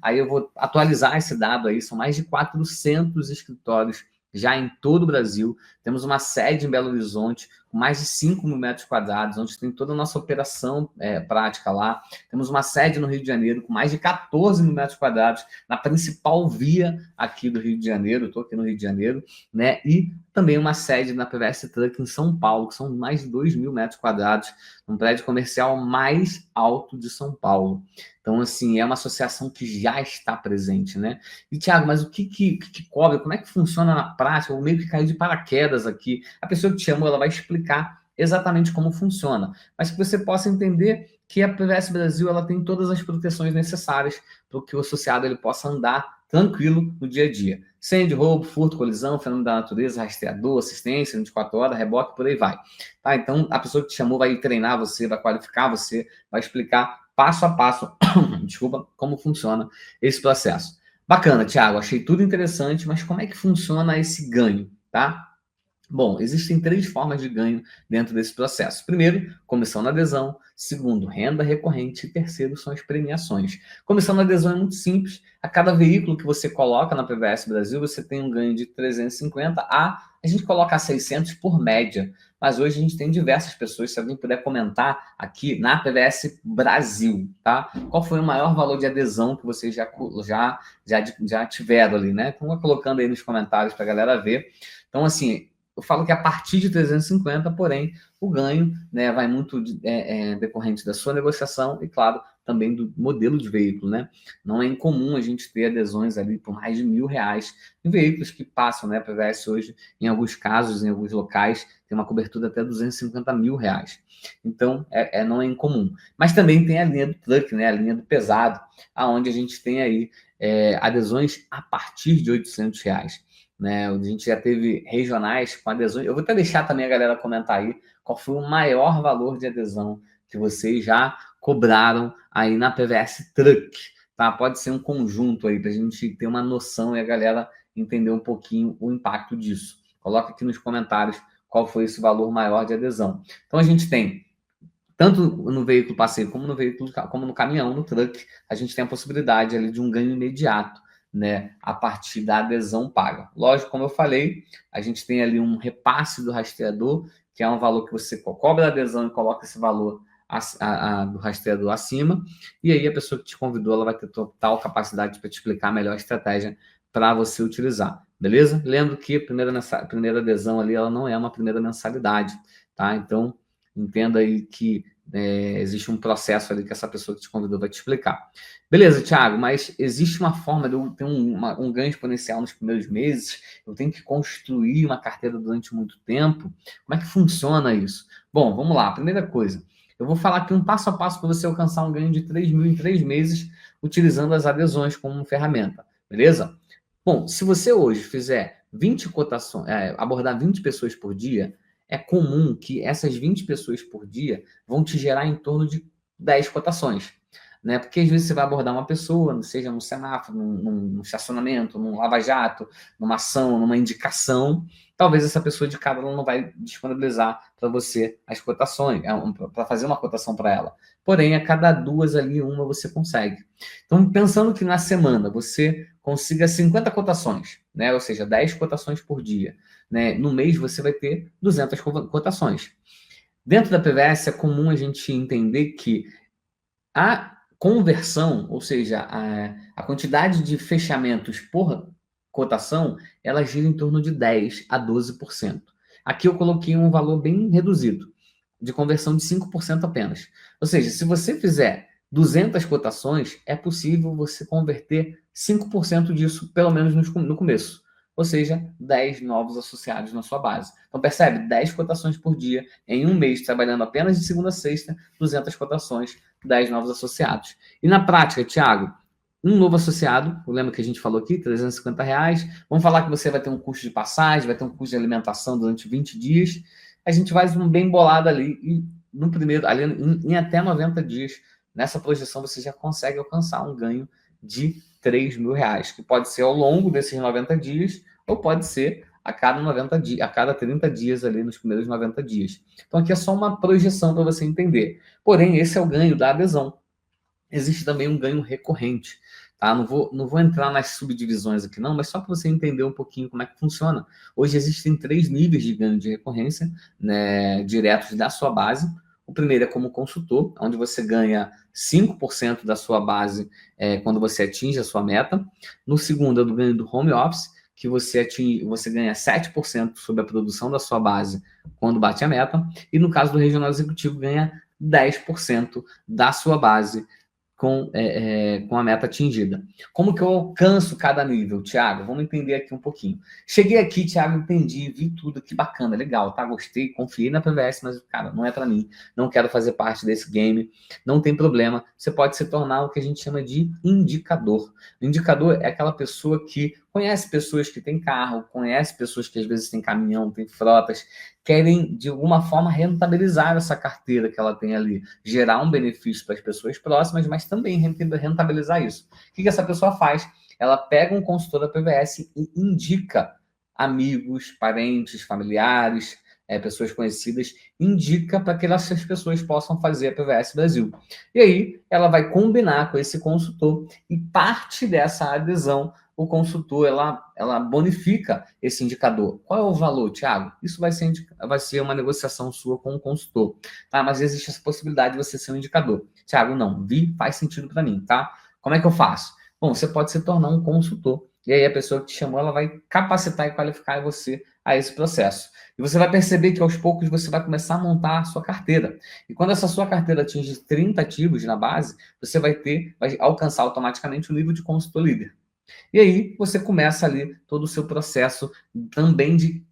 aí eu vou atualizar esse dado aí, são mais de 400 escritórios já em todo o Brasil. Temos uma sede em Belo Horizonte, com mais de 5 mil metros quadrados, onde tem toda a nossa operação prática lá. Temos uma sede no Rio de Janeiro, com mais de 14 mil metros quadrados, na principal via aqui do Rio de Janeiro. Estou aqui no Rio de Janeiro, né? E também uma sede na PVS Truck em São Paulo, que são mais de 2 mil metros quadrados, um prédio comercial mais alto de São Paulo. Então, assim, é uma associação que já está presente, né? E, Thiago, mas o que cobra? Como é que funciona na prática? Eu meio que caí de paraquedas aqui. A pessoa que te chamou, ela vai explicar exatamente como funciona, mas que você possa entender que a PVS Brasil ela tem todas as proteções necessárias para que o associado ele possa andar tranquilo no dia a dia. Incêndio, roubo, furto, colisão, fenômeno da natureza, rastreador, assistência, 24 horas, reboque, por aí vai. Tá? Então, a pessoa que te chamou vai treinar você, vai qualificar você, vai explicar passo a passo, desculpa, como funciona esse processo. Bacana, Thiago, achei tudo interessante, mas como é que funciona esse ganho, tá? Bom, existem 3 formas de ganho dentro desse processo. Primeiro, comissão na adesão. Segundo, renda recorrente. E terceiro, são as premiações. Comissão na adesão é muito simples. A cada veículo que você coloca na PVS Brasil, você tem um ganho de 350 a gente coloca 600 por média. Mas hoje a gente tem diversas pessoas, se alguém puder comentar aqui na PVS Brasil, tá? Qual foi o maior valor de adesão que vocês já tiveram ali, né? Então, colocando aí nos comentários para a galera ver. Então, assim, eu falo que a partir de 350, porém, o ganho, né, vai muito decorrente da sua negociação e, claro, também do modelo de veículo, né? Não é incomum a gente ter adesões ali por mais de R$1.000 em veículos que passam, né? A PVS hoje, em alguns casos, em alguns locais, tem uma cobertura até R$250 mil. Então, não é incomum. Mas também tem a linha do truck, né? A linha do pesado, aonde a gente tem aí adesões a partir de R$800. Né? A gente já teve regionais com adesões. Eu vou até deixar também a galera comentar aí qual foi o maior valor de adesão que vocês já cobraram aí na PVS Truck, tá? Pode ser um conjunto aí para a gente ter uma noção e a galera entender um pouquinho o impacto disso. Coloca aqui nos comentários qual foi esse valor maior de adesão. Então a gente tem tanto no veículo passeio como no caminhão, no truck, a gente tem a possibilidade ali de um ganho imediato, né, a partir da adesão paga. Lógico, como eu falei, a gente tem ali um repasse do rastreador, que é um valor que você cobra a adesão e coloca esse valor do rastreador acima, e aí a pessoa que te convidou, ela vai ter total capacidade para te explicar a melhor estratégia para você utilizar, beleza? Lembro que a primeira adesão ali, ela não é uma primeira mensalidade, tá? Então, entenda aí que existe um processo ali que essa pessoa que te convidou vai te explicar. Beleza, Thiago, mas existe uma forma de eu ter um ganho exponencial nos primeiros meses? Eu tenho que construir uma carteira durante muito tempo? Como é que funciona isso? Bom, vamos lá. Primeira coisa, eu vou falar aqui um passo a passo para você alcançar um ganho de 3 mil em 3 meses, utilizando as adesões como ferramenta, beleza? Bom, se você hoje fizer 20 cotações, abordar 20 pessoas por dia, é comum que essas 20 pessoas por dia vão te gerar em torno de 10 cotações, né? Porque às vezes você vai abordar uma pessoa, seja num semáforo, num estacionamento, num lava-jato, numa ação, numa indicação, talvez essa pessoa de cara ela não vai disponibilizar para você as cotações, para fazer uma cotação para ela. Porém, a cada 2 ali, uma você consegue. Então, pensando que na semana você consiga 50 cotações, né? Ou seja, 10 cotações por dia, né? No mês você vai ter 200 cotações. Dentro da PVS é comum a gente entender que a conversão, ou seja, a quantidade de fechamentos por cotação, ela gira em torno de 10 a 12%. Aqui eu coloquei um valor bem reduzido, de conversão de 5% apenas. Ou seja, se você fizer 200 cotações, é possível você converter 5% disso, pelo menos no começo. Ou seja, 10 novos associados na sua base. Então, percebe? 10 cotações por dia, em um mês, trabalhando apenas de segunda a sexta, 200 cotações, 10 novos associados. E na prática, Thiago, um novo associado, lembra que a gente falou aqui, R$350. Vamos falar que você vai ter um custo de passagem, vai ter um custo de alimentação durante 20 dias. A gente faz um bem bolado ali, e no primeiro, ali em até 90 dias, nessa projeção você já consegue alcançar um ganho de R$3.000, que pode ser ao longo desses 90 dias, ou pode ser a cada 90 dias, a cada 30 dias ali nos primeiros 90 dias. Então aqui é só uma projeção para você entender. Porém, esse é o ganho da adesão. Existe também um ganho recorrente. tá? Não vou entrar nas subdivisões aqui não, mas só para você entender um pouquinho como é que funciona. Hoje existem 3 níveis de ganho de recorrência, né, diretos da sua base. O primeiro é como consultor, onde você ganha 5% da sua base quando você atinge a sua meta. No segundo é do ganho do home office, que você ganha 7% sobre a produção da sua base quando bate a meta. E no caso do regional executivo, ganha 10% da sua base com a meta atingida. Como que eu alcanço cada nível, Thiago? Vamos entender aqui um pouquinho. Cheguei aqui, Thiago, entendi, vi tudo, que bacana, legal, tá? Gostei, confiei na PVS, mas, cara, não é para mim, não quero fazer parte desse game, não tem problema. Você pode se tornar o que a gente chama de indicador. O indicador é aquela pessoa que conhece pessoas que têm carro, conhece pessoas que às vezes têm caminhão, têm frotas, querem, de alguma forma, rentabilizar essa carteira que ela tem ali, gerar um benefício para as pessoas próximas, mas também rentabilizar isso. O que essa pessoa faz? Ela pega um consultor da PVS e indica amigos, parentes, familiares, pessoas conhecidas, indica para que essas pessoas possam fazer a PVS Brasil. E aí, ela vai combinar com esse consultor e parte dessa adesão o consultor, ela bonifica esse indicador. Qual é o valor, Thiago? Isso vai ser uma negociação sua com o consultor, tá? Mas existe essa possibilidade de você ser um indicador. Thiago, não, faz sentido para mim, tá? Como é que eu faço? Bom, você pode se tornar um consultor. E aí a pessoa que te chamou, ela vai capacitar e qualificar você a esse processo. E você vai perceber que aos poucos você vai começar a montar a sua carteira. E quando essa sua carteira atinge 30 ativos na base, você vai alcançar automaticamente o nível de consultor líder. E aí você começa ali todo o seu processo também de,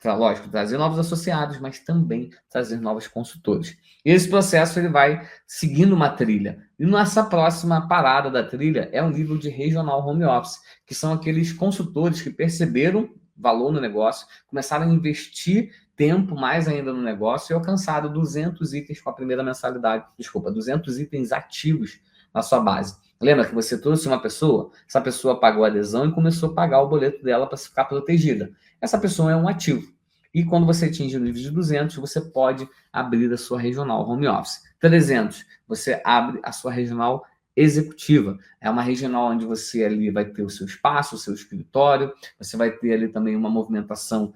lógico, trazer novos associados, mas também trazer novos consultores. E esse processo ele vai seguindo uma trilha. E nessa próxima parada da trilha é o nível de regional home office, que são aqueles consultores que perceberam valor no negócio, começaram a investir tempo mais ainda no negócio e alcançaram 200 itens com a primeira mensalidade, 200 itens ativos na sua base. Lembra que você trouxe uma pessoa, essa pessoa pagou a adesão e começou a pagar o boleto dela para ficar protegida. Essa pessoa é um ativo. E quando você atinge o nível de 200, você pode abrir a sua regional home office. 300, você abre a sua regional executiva. É uma regional onde você ali vai ter o seu espaço, o seu escritório, você vai ter ali também uma movimentação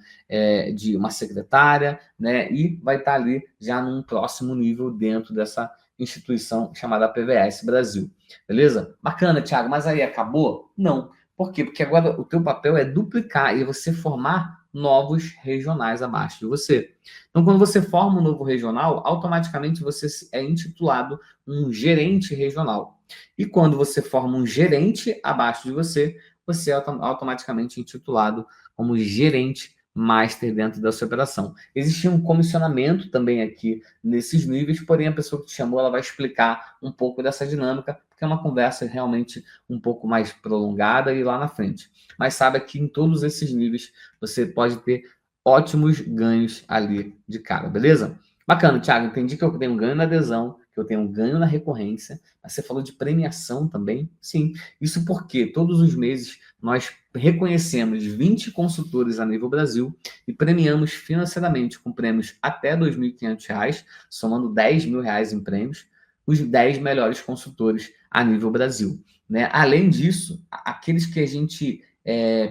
de uma secretária, né? E vai estar ali já num próximo nível dentro dessa instituição chamada PVS Brasil. Beleza? Bacana, Thiago, mas aí acabou? Não. Por quê? Porque agora o teu papel é duplicar e você formar novos regionais abaixo de você. Então, quando você forma um novo regional, automaticamente você é intitulado um gerente regional. E quando você forma um gerente abaixo de você, você é automaticamente intitulado como gerente master dentro da sua operação. Existe um comissionamento também aqui nesses níveis, porém a pessoa que te chamou, ela vai explicar um pouco dessa dinâmica, porque é uma conversa realmente um pouco mais prolongada e lá na frente. Mas saiba que em todos esses níveis você pode ter ótimos ganhos ali de cara, beleza? Bacana, Thiago, entendi que eu tenho um ganho na adesão, que eu tenho um ganho na recorrência, mas você falou de premiação também? Sim. Isso porque todos os meses nós reconhecemos 20 consultores a nível Brasil e premiamos financeiramente com prêmios até R$ 2.500, somando R$ 10.000 em prêmios, os 10 melhores consultores a nível Brasil. Né? Além disso, aqueles que a gente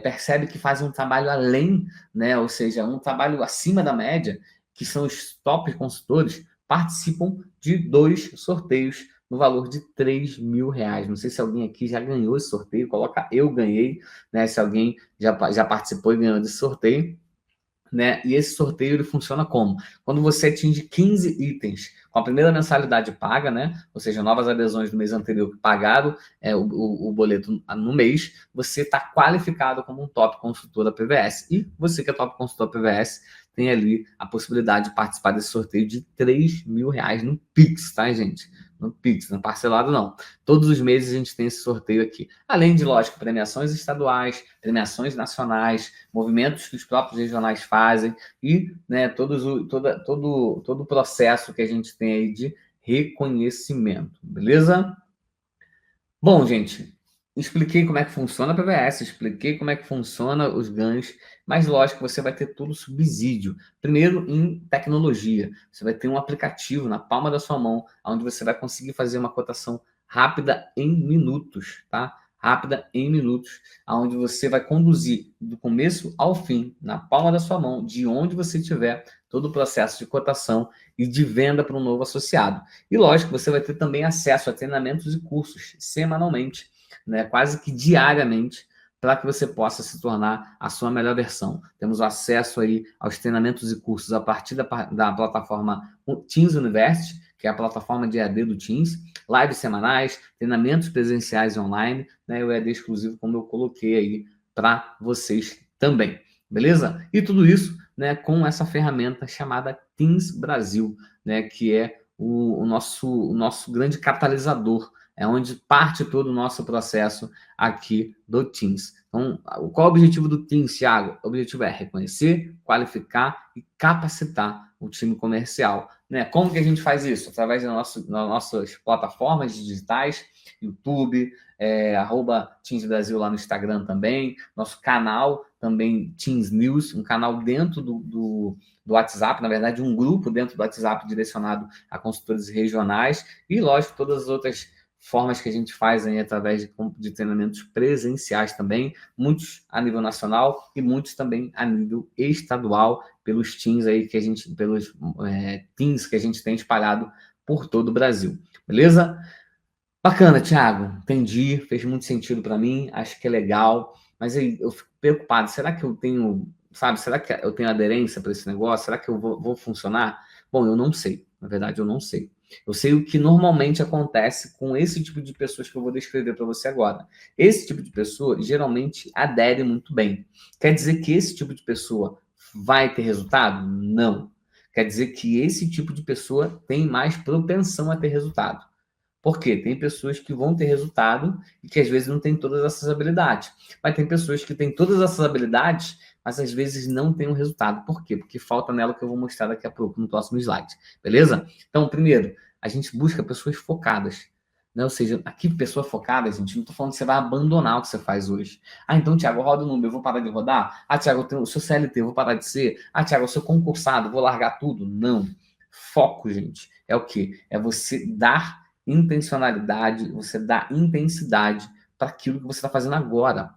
percebe que fazem um trabalho além, né? Ou seja, um trabalho acima da média, que são os top consultores, participam de 2 sorteios no valor de R$ 3.000. Não sei se alguém aqui já ganhou esse sorteio, coloca eu ganhei, né? Se alguém já participou e ganhou desse sorteio, né? E esse sorteio ele funciona como? Quando você atinge 15 itens com a primeira mensalidade paga, né? Ou seja, novas adesões do mês anterior que pagaram o boleto no mês, você está qualificado como um top consultor da PVS. E você que é top consultor da PVS tem ali a possibilidade de participar desse sorteio de R$ 3.000 no Pix, tá, gente? No Pix, não parcelado não. Todos os meses a gente tem esse sorteio aqui. Além de, lógico, premiações estaduais, premiações nacionais, movimentos que os próprios regionais fazem e, né, todo o processo que a gente tem aí de reconhecimento, beleza? Bom, gente, expliquei como é que funciona a PVS, expliquei como é que funciona os ganhos, mas lógico, você vai ter todo o subsídio. Primeiro, em tecnologia. Você vai ter um aplicativo na palma da sua mão, onde você vai conseguir fazer uma cotação rápida em minutos, tá? rápida em minutos, onde você vai conduzir do começo ao fim, na palma da sua mão, de onde você estiver, todo o processo de cotação e de venda para um novo associado. E lógico, você vai ter também acesso a treinamentos e cursos semanalmente, né, quase que diariamente, para que você possa se tornar a sua melhor versão. Temos acesso aí aos treinamentos e cursos a partir da plataforma Teams University, que é a plataforma de EAD do Teams, lives semanais, treinamentos presenciais e online, né, e o EAD exclusivo, como eu coloquei aí para vocês também, beleza? E tudo isso, né, com essa ferramenta chamada Teams Brasil, né, que é o nosso grande catalisador, é onde parte todo o nosso processo aqui do Teams. Então, qual é o objetivo do Teams, Thiago? O objetivo é reconhecer, qualificar e capacitar o time comercial, né? Como que a gente faz isso? Através das nossas plataformas digitais, YouTube, @Teams Brasil lá no Instagram também, nosso canal também Teams News, um canal dentro do WhatsApp, na verdade um grupo dentro do WhatsApp direcionado a consultores regionais e, lógico, todas as outras formas que a gente faz aí através de treinamentos presenciais também, muitos a nível nacional e muitos também a nível estadual, pelos teams aí que a gente, pelos teams que a gente tem espalhado por todo o Brasil, beleza? Bacana, Thiago, entendi, fez muito sentido para mim, acho que é legal, mas aí eu fico preocupado, será que eu tenho, sabe, será que eu tenho aderência para esse negócio? Será que eu vou funcionar? Bom, eu não sei, na verdade eu não sei. Eu sei o que normalmente acontece com esse tipo de pessoas que eu vou descrever para você agora. Esse tipo de pessoa geralmente adere muito bem. Quer dizer que esse tipo de pessoa vai ter resultado? Não. Quer dizer que esse tipo de pessoa tem mais propensão a ter resultado. Por quê? Tem pessoas que vão ter resultado e que às vezes não têm todas essas habilidades. Mas tem pessoas que têm todas essas habilidades, mas às vezes não têm um resultado. Por quê? Porque falta nela que eu vou mostrar daqui a pouco no próximo slide. Beleza? Então, primeiro, a gente busca pessoas focadas. Né? Ou seja, aqui, pessoa focada, gente, não estou falando que você vai abandonar o que você faz hoje. Ah, então, Thiago, roda o número, eu vou parar de rodar? Ah, Thiago, eu sou CLT, eu vou parar de ser? Ah, Thiago, eu sou concursado, vou largar tudo? Não. Foco, gente, é o quê? É você dar intencionalidade, você dá intensidade para aquilo que você está fazendo agora.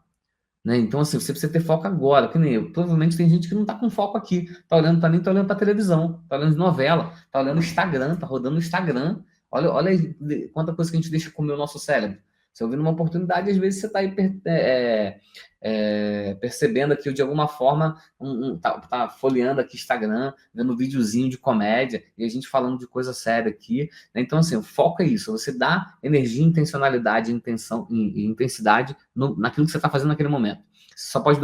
Né? Então, assim, você precisa ter foco agora, que nem eu. Provavelmente tem gente que não está com foco aqui. Está olhando para mim, está olhando para televisão, está olhando novela, está olhando Instagram, está rodando o Instagram. Olha aí quanta coisa que a gente deixa comer o nosso cérebro. Você ouvindo uma oportunidade, às vezes você está aí percebendo aqui, de alguma forma, tá folheando aqui Instagram, vendo um videozinho de comédia, e a gente falando de coisa séria aqui. Né? Então, assim, o foco é isso, você dá energia, intencionalidade, intenção e intensidade naquilo que você está fazendo naquele momento. Você só pode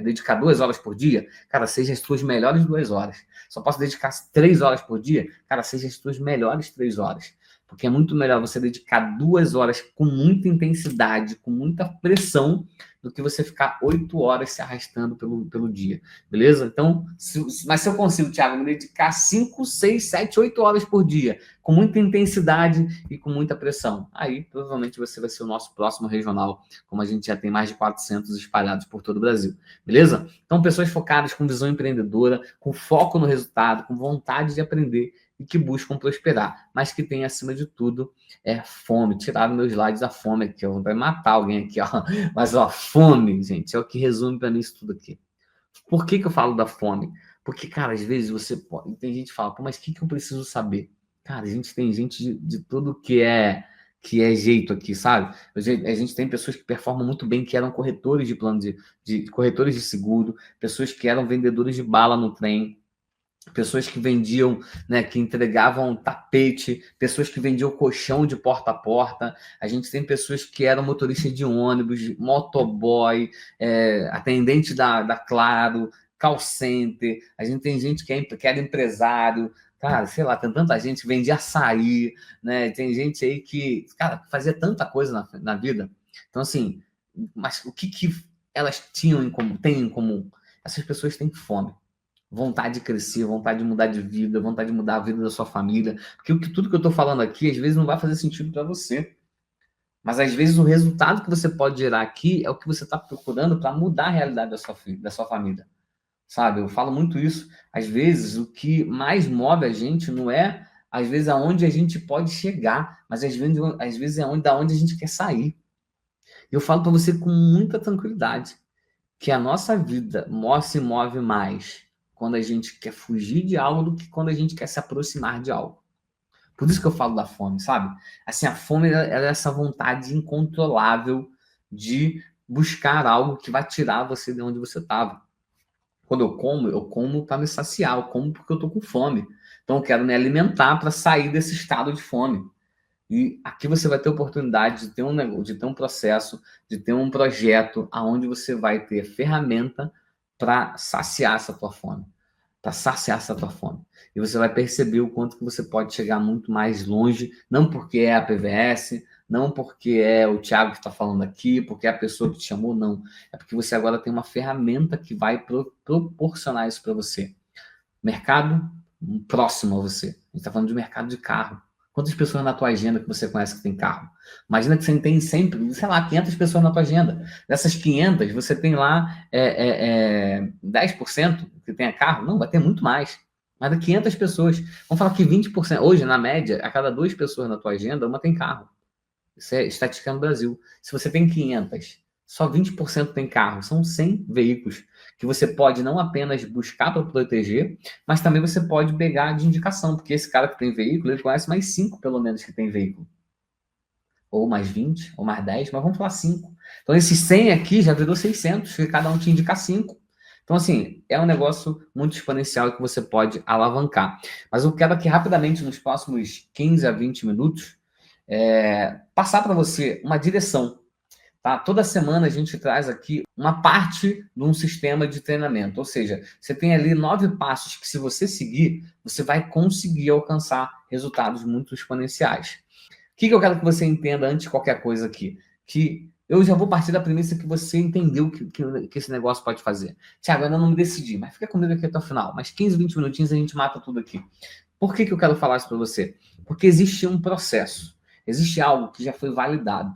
dedicar 2 horas por dia? Cara, seja as suas melhores 2 horas. Só posso dedicar 3 horas por dia? Cara, seja as suas melhores 3 horas. Porque é muito melhor você dedicar 2 horas com muita intensidade, com muita pressão, do que você ficar 8 horas se arrastando pelo dia. Beleza? Então, mas se eu consigo, Thiago, me dedicar 5, 6, 7, 8 horas por dia, com muita intensidade e com muita pressão, aí provavelmente você vai ser o nosso próximo regional, como a gente já tem mais de 400 espalhados por todo o Brasil. Beleza? Então, pessoas focadas, com visão empreendedora, com foco no resultado, com vontade de aprender, e que buscam prosperar, mas que tem, acima de tudo, fome. Tiraram meus slides da fome aqui, ó. Vai matar alguém aqui, ó. Mas, ó, fome, gente, é o que resume para mim isso tudo aqui. Por que eu falo da fome? Porque, cara, às vezes você pode... Tem gente que fala, pô, mas o que eu preciso saber? Cara, a gente tem gente de tudo que é jeito aqui, sabe? A gente tem pessoas que performam muito bem, que eram corretores de plano corretores de seguro, pessoas que eram vendedores de bala no trem, pessoas que vendiam, né, que entregavam tapete, pessoas que vendiam colchão de porta a porta. A gente tem pessoas que eram motoristas de ônibus, motoboy, atendente da Claro, call center. A gente tem gente que era empresário. Cara, sei lá, tem tanta gente que vendia açaí, né? Tem gente aí que, cara, fazia tanta coisa na vida. Então, assim, mas o que elas têm em comum? Essas pessoas têm fome. Vontade de crescer, vontade de mudar de vida, vontade de mudar a vida da sua família. Porque tudo que eu estou falando aqui, às vezes, não vai fazer sentido para você. Mas, às vezes, o resultado que você pode gerar aqui é o que você está procurando para mudar a realidade da sua família. Sabe? Eu falo muito isso. Às vezes, o que mais move a gente não é, às vezes, aonde a gente pode chegar, mas, às vezes, é da onde a gente quer sair. Eu falo para você com muita tranquilidade que a nossa vida se move mais quando a gente quer fugir de algo do que quando a gente quer se aproximar de algo. Por isso que eu falo da fome, sabe? Assim, a fome ela é essa vontade incontrolável de buscar algo que vai tirar você de onde você estava. Quando eu como para me saciar, eu como porque eu estou com fome. Então eu quero me alimentar para sair desse estado de fome. E aqui você vai ter oportunidade de ter um negócio, de ter um processo, de ter um projeto aonde você vai ter ferramenta para saciar essa tua fome, para saciar essa tua fome. E você vai perceber o quanto que você pode chegar muito mais longe, não porque é a PVS, não porque é o Thiago que está falando aqui, porque é a pessoa que te chamou, não. É porque você agora tem uma ferramenta que vai proporcionar isso para você. Mercado próximo a você. A gente está falando de mercado de carro. Quantas pessoas na tua agenda que você conhece que tem carro? Imagina que você tem sempre, sei lá, 500 pessoas na tua agenda. Dessas 500, você tem lá 10% que tenha carro? Não, vai ter muito mais. Mas de 500 pessoas. Vamos falar que 20%. Hoje, na média, a cada 2 pessoas na tua agenda, uma tem carro. Isso é estatística no Brasil. Se você tem 500, só 20% tem carro. São 100 veículos que você pode não apenas buscar para proteger, mas também você pode pegar de indicação, porque esse cara que tem veículo, ele conhece mais 5, pelo menos, que tem veículo. Ou mais 20, ou mais 10, mas vamos falar 5. Então, esses 100 aqui já virou 600, que cada um te indica 5. Então, assim, é um negócio muito exponencial que você pode alavancar. Mas eu quero aqui rapidamente, nos próximos 15 a 20 minutos, passar para você uma direção. Tá? Toda semana a gente traz aqui uma parte de um sistema de treinamento. Ou seja, você tem ali 9 passos que, se você seguir, você vai conseguir alcançar resultados muito exponenciais. O que eu quero que você entenda antes de qualquer coisa aqui? Que eu já vou partir da premissa que você entendeu que esse negócio pode fazer. Thiago, eu ainda não me decidi, mas fica comigo aqui até o final. Mais 15, 20 minutinhos a gente mata tudo aqui. Por que eu quero falar isso para você? Porque existe um processo. Existe algo que já foi validado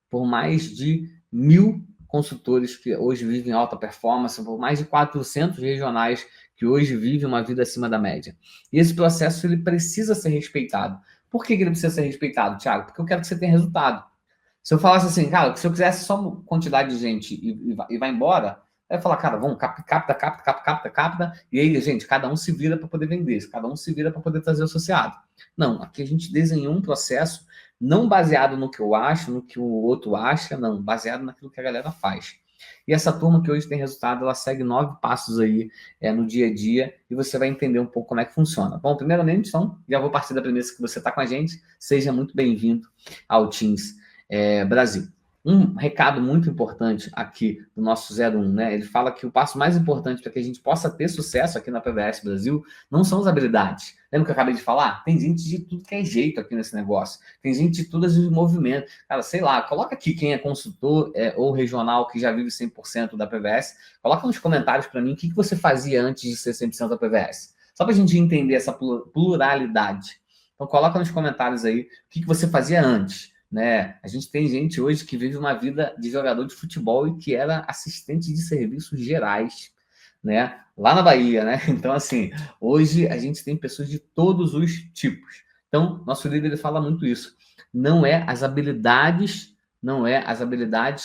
por mais de 1.000 consultores que hoje vivem alta performance, por mais de 400 regionais que hoje vivem uma vida acima da média. E esse processo ele precisa ser respeitado. Por que ele precisa ser respeitado, Thiago? Porque eu quero que você tenha resultado. Se eu falasse assim, cara, se eu quisesse só uma quantidade de gente e vai embora, eu ia falar, cara, vamos, capta, e aí, gente, cada um se vira para poder vender, cada um se vira para poder trazer o associado. Não, aqui a gente desenhou um processo não baseado no que eu acho, no que o outro acha, não, baseado naquilo que a galera faz. E essa turma que hoje tem resultado, ela segue 9 passos aí no dia a dia, e você vai entender um pouco como é que funciona. Bom, primeiramente, então, já vou partir da premissa que você está com a gente, seja muito bem-vindo ao Teams Brasil. Um recado muito importante aqui do nosso 01, né? Ele fala que o passo mais importante para que a gente possa ter sucesso aqui na PVS Brasil não são as habilidades. Lembra que eu acabei de falar? Tem gente de tudo que é jeito aqui nesse negócio. Tem gente de todos os movimentos. Cara, sei lá, coloca aqui quem é consultor ou regional que já vive 100% da PVS. Coloca nos comentários para mim o que você fazia antes de ser 100% da PVS. Só para a gente entender essa pluralidade. Então, coloca nos comentários aí o que você fazia antes. Né? A gente tem gente hoje que vive uma vida de jogador de futebol e que era assistente de serviços gerais, né? Lá na Bahia, né? Então, assim, hoje a gente tem pessoas de todos os tipos. Então, nosso líder ele fala muito isso. Não é as habilidades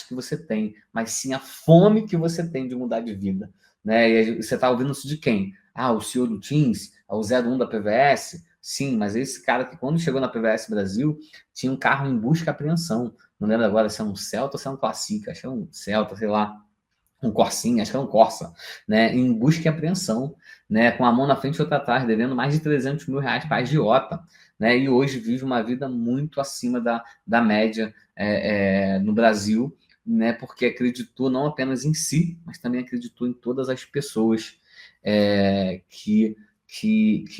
que você tem, mas sim a fome que você tem de mudar de vida, né? E você está ouvindo isso de quem? Ah, o CEO do Teams, o 01 da PVS. Sim, mas esse cara que quando chegou na PVS Brasil, tinha um carro em busca e apreensão. Não lembro agora se é um Celta ou se é um Classic. Acho que é um Celta, sei lá. Um Corsinha, acho que é um Corsa. Né? Em busca e apreensão. Né? Com a mão na frente e outra atrás, devendo mais de 300 mil reais para a agiota. Né? E hoje vive uma vida muito acima da média no Brasil. Né? Porque acreditou não apenas em si, mas também acreditou em todas as pessoas que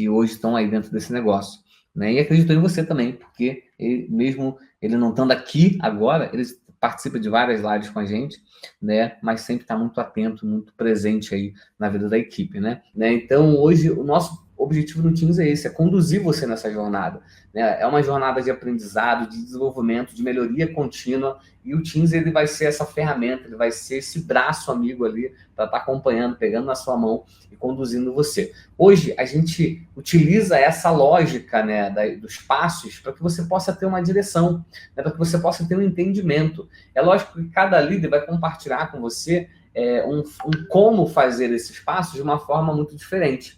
hoje estão aí dentro desse negócio, né? E acreditou em você também, porque mesmo ele não estando aqui agora, ele participa de várias lives com a gente, né? Mas sempre está muito atento, muito presente aí na vida da equipe, né? Então, hoje, o nosso o objetivo do Teams é esse, é conduzir você nessa jornada, né? É uma jornada de aprendizado, de desenvolvimento, de melhoria contínua, e o Teams ele vai ser essa ferramenta, ele vai ser esse braço amigo ali para estar acompanhando, pegando na sua mão e conduzindo você. Hoje, a gente utiliza essa lógica, né, dos passos para que você possa ter uma direção, né, para que você possa ter um entendimento. É lógico que cada líder vai compartilhar com você um como fazer esses passos de uma forma muito diferente.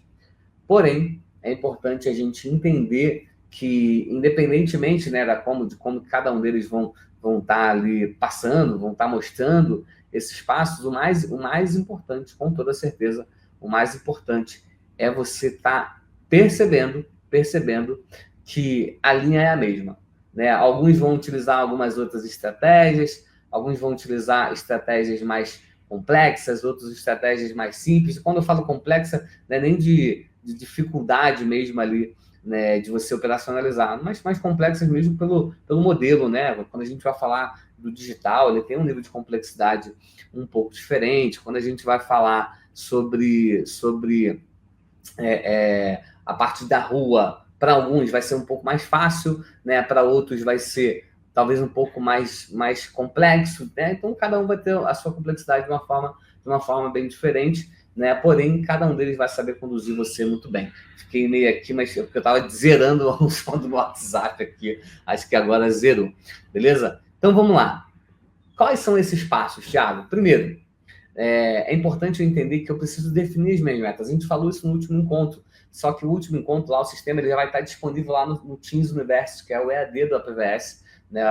Porém, é importante a gente entender que, independentemente, né, de como cada um deles vão estar ali passando, vão estar mostrando esses passos, o mais importante, com toda certeza, o mais importante é você estar percebendo que a linha é a mesma, né? Alguns vão utilizar algumas outras estratégias, alguns vão utilizar estratégias mais complexas, outras estratégias mais simples. Quando eu falo complexa, não é nem de dificuldade mesmo ali, né, de você operacionalizar, mas mais complexas mesmo pelo modelo, né? Quando a gente vai falar do digital, ele tem um nível de complexidade um pouco diferente. Quando a gente vai falar sobre a parte da rua, para alguns vai ser um pouco mais fácil, né? Para outros vai ser talvez um pouco mais complexo, né? Então cada um vai ter a sua complexidade de uma forma bem diferente, né? Porém, cada um deles vai saber conduzir você muito bem. Fiquei meio aqui, mas porque eu estava zerando o som do WhatsApp aqui, acho que agora zerou, beleza? Então vamos lá. Quais são esses passos, Thiago? Primeiro, é importante eu entender que eu preciso definir as minhas metas. A gente falou isso no último encontro, só que o último encontro lá, o sistema ele já vai estar disponível lá no Teams Universo, que é o EAD do APVS, né?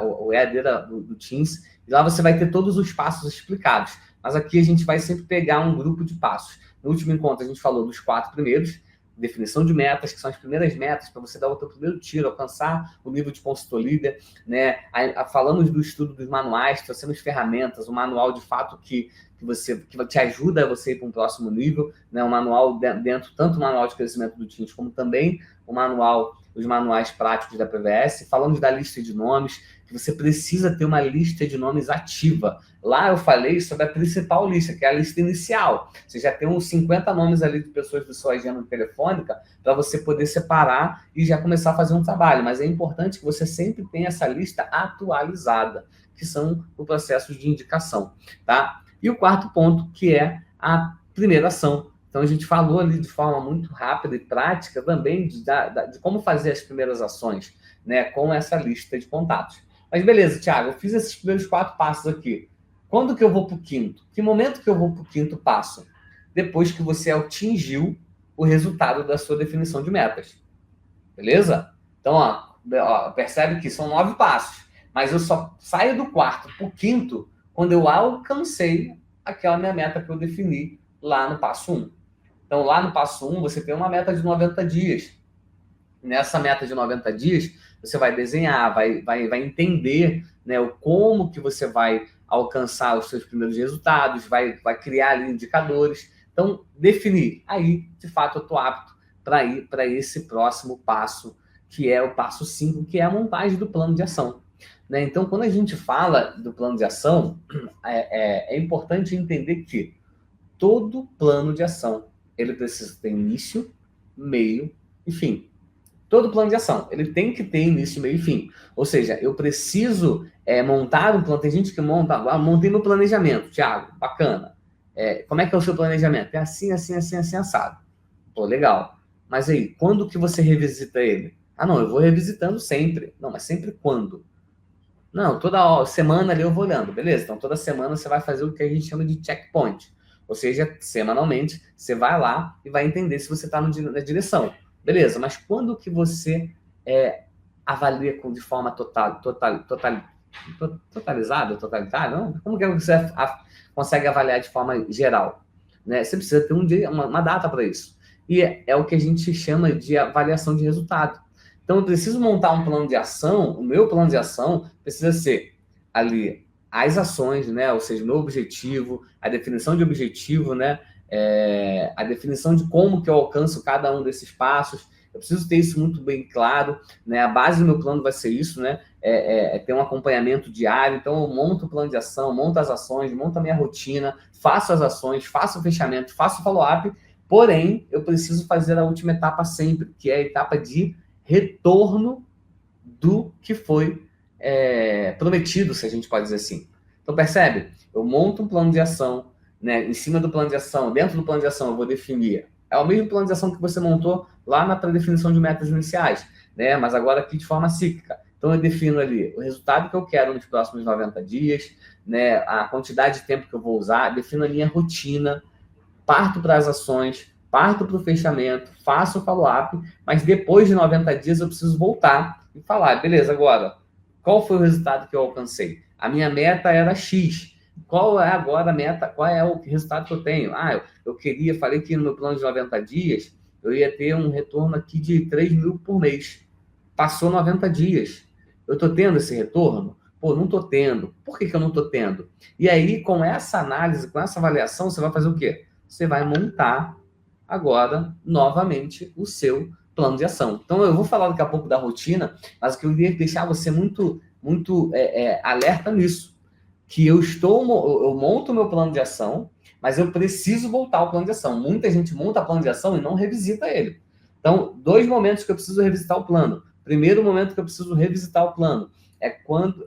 O EAD do Teams, e lá você vai ter todos os passos explicados. Mas aqui a gente vai sempre pegar um grupo de passos. No último encontro a gente falou dos 4 primeiros, definição de metas, que são as primeiras metas para você dar o seu primeiro tiro, alcançar o nível de consultor líder, né? Falamos do estudo dos manuais, trouxemos ferramentas, um manual de fato que te ajuda a você ir para um próximo nível, né? Um manual dentro, tanto o manual de crescimento do Teams, como também os manuais práticos da PVS. Falamos da lista de nomes, que você precisa ter uma lista de nomes ativa. Lá eu falei sobre a principal lista, que é a lista inicial. Você já tem uns 50 nomes ali de pessoas da sua agenda telefônica para você poder separar e já começar a fazer um trabalho. Mas é importante que você sempre tenha essa lista atualizada, que são o processo de indicação, tá? E o quarto ponto, que é a primeira ação. Então, a gente falou ali de forma muito rápida e prática também de como fazer as primeiras ações, né, com essa lista de contatos. Mas beleza, Thiago, eu fiz esses primeiros 4 passos aqui. Quando que eu vou para o quinto? Que momento que eu vou para o quinto passo? Depois que você atingiu o resultado da sua definição de metas. Beleza? Então, percebe que são 9 passos. Mas eu só saio do quarto para o quinto quando eu alcancei aquela minha meta que eu defini lá no passo 1. Então, lá no passo 1, você tem uma meta de 90 dias. Nessa meta de 90 dias, você vai desenhar, vai entender, né, como que você vai alcançar os seus primeiros resultados, vai criar ali indicadores. Então, definir. Aí, de fato, eu estou apto para ir para esse próximo passo, que é o passo 5, que é a montagem do plano de ação. Né? Então, quando a gente fala do plano de ação, é importante entender que todo plano de ação ele precisa ter início, meio e fim. Todo plano de ação, ele tem que ter início, meio e fim. Ou seja, eu preciso montar um plano. Tem gente que montei meu planejamento. Thiago, bacana. Como é que é o seu planejamento? É assim, assim, assim, assim, assado. Pô, legal. Mas aí, quando que você revisita ele? Ah, não, eu vou revisitando sempre. Não, mas sempre quando? Não, toda semana ali eu vou olhando. Beleza, então toda semana você vai fazer o que a gente chama de checkpoint. Ou seja, semanalmente, você vai lá e vai entender se você está na direção. Beleza, mas quando que você avalia de forma totalizada, totalitária? Não? Como que você consegue avaliar de forma geral? Né? Você precisa ter uma data para isso. E é o que a gente chama de avaliação de resultado. Então, eu preciso montar um plano de ação. O meu plano de ação precisa ser ali as ações, né? Ou seja, o meu objetivo, a definição de objetivo, né? A definição de como que eu alcanço cada um desses passos. Eu preciso ter isso muito bem claro, né? A base do meu plano vai ser isso, né? Ter um acompanhamento diário. Então, eu monto o plano de ação, monto as ações, monto a minha rotina, faço as ações, faço o fechamento, faço o follow-up, Porém, eu preciso fazer a última etapa sempre, que é a etapa de retorno do que foi prometido, se a gente pode dizer assim. Então, percebe? Eu monto um plano de ação, né? Em cima do plano de ação, dentro do plano de ação, eu vou definir. É o mesmo plano de ação que você montou lá na pré-definição de metas iniciais, né? Mas agora aqui de forma cíclica. Então, eu defino ali o resultado que eu quero nos próximos 90 dias, né? A quantidade de tempo que eu vou usar, defino a minha rotina, parto para as ações, parto para o fechamento, faço o follow-up, mas depois de 90 dias eu preciso voltar e falar, beleza, agora, qual foi o resultado que eu alcancei? A minha meta era X. Qual é agora a meta? Qual é o resultado que eu tenho? Eu queria, falei que no meu plano de 90 dias, eu ia ter um retorno aqui de 3 mil por mês. Passou 90 dias. Eu estou tendo esse retorno? Pô, não estou tendo. Por que eu não estou tendo? E aí, com essa análise, com essa avaliação, você vai fazer o quê? Você vai montar agora, novamente, o seu plano de ação. Então, eu vou falar daqui a pouco da rotina, mas eu queria deixar você muito alerta nisso, que eu monto o meu plano de ação, mas eu preciso voltar ao plano de ação. Muita gente monta o plano de ação e não revisita ele. Então, 2 momentos que eu preciso revisitar o plano. Primeiro momento que eu preciso revisitar o plano é quando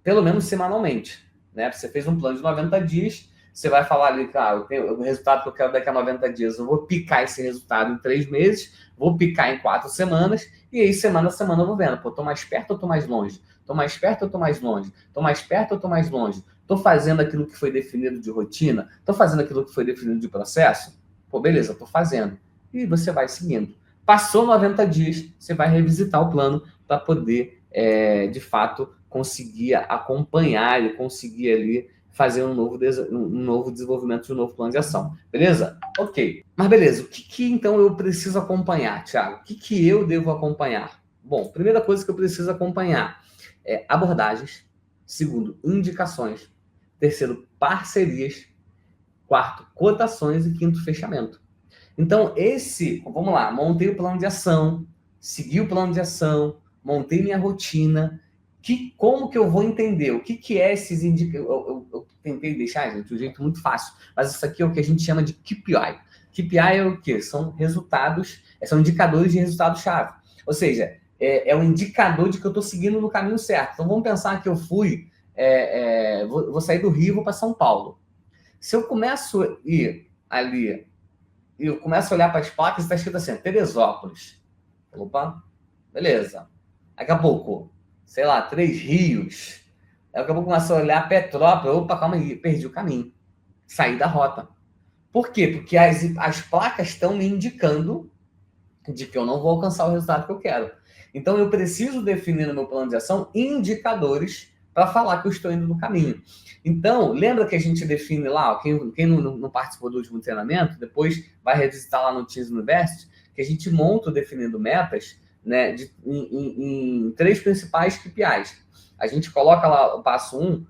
pelo menos semanalmente, né? Você fez um plano de 90 dias, você vai falar ali, eu tenho o resultado que eu quero daqui a 90 dias, eu vou picar esse resultado em 3 meses, vou picar em 4 semanas, e aí semana a semana eu vou vendo, pô, tô mais perto ou tô mais longe? Tô mais perto ou tô mais longe? Tô mais perto ou tô mais longe? Tô fazendo aquilo que foi definido de rotina? Tô fazendo aquilo que foi definido de processo? Pô, beleza, tô fazendo. E você vai seguindo. Passou 90 dias, você vai revisitar o plano para poder, de fato, conseguir acompanhar e conseguir ali fazer um novo desenvolvimento de um novo plano de ação. Beleza? Ok. Mas beleza, o que então eu preciso acompanhar, Thiago? O que eu devo acompanhar? Bom, primeira coisa que eu preciso acompanhar é abordagens. Segundo, indicações. Terceiro, parcerias. Quarto, cotações. E quinto, fechamento. Então, vamos lá, montei o plano de ação, segui o plano de ação, montei minha rotina. Como que eu vou entender? O que é esses indicadores? Eu tentei deixar, gente, de um jeito muito fácil, mas isso aqui é o que a gente chama de KPI. KPI é o quê? São resultados, são indicadores de resultado-chave. Ou seja, é um indicador de que eu estou seguindo no caminho certo. Então, vamos pensar que eu vou sair do Rio e vou para São Paulo. Se eu começo a ir ali e eu começo a olhar para as placas e está escrito assim, Teresópolis. Opa, beleza. Daqui a pouco, sei lá, 3 Rios. Daqui a pouco começo a olhar Petrópolis. Opa, calma aí, perdi o caminho. Saí da rota. Por quê? Porque as placas estão me indicando de que eu não vou alcançar o resultado que eu quero. Então, eu preciso definir no meu plano de ação indicadores para falar que eu estou indo no caminho. Então, lembra que a gente define lá, quem não participou do último treinamento, depois vai revisitar lá no Teams University, que a gente monta definindo metas, né, em 3 principais KPIs. A gente coloca lá o passo 1,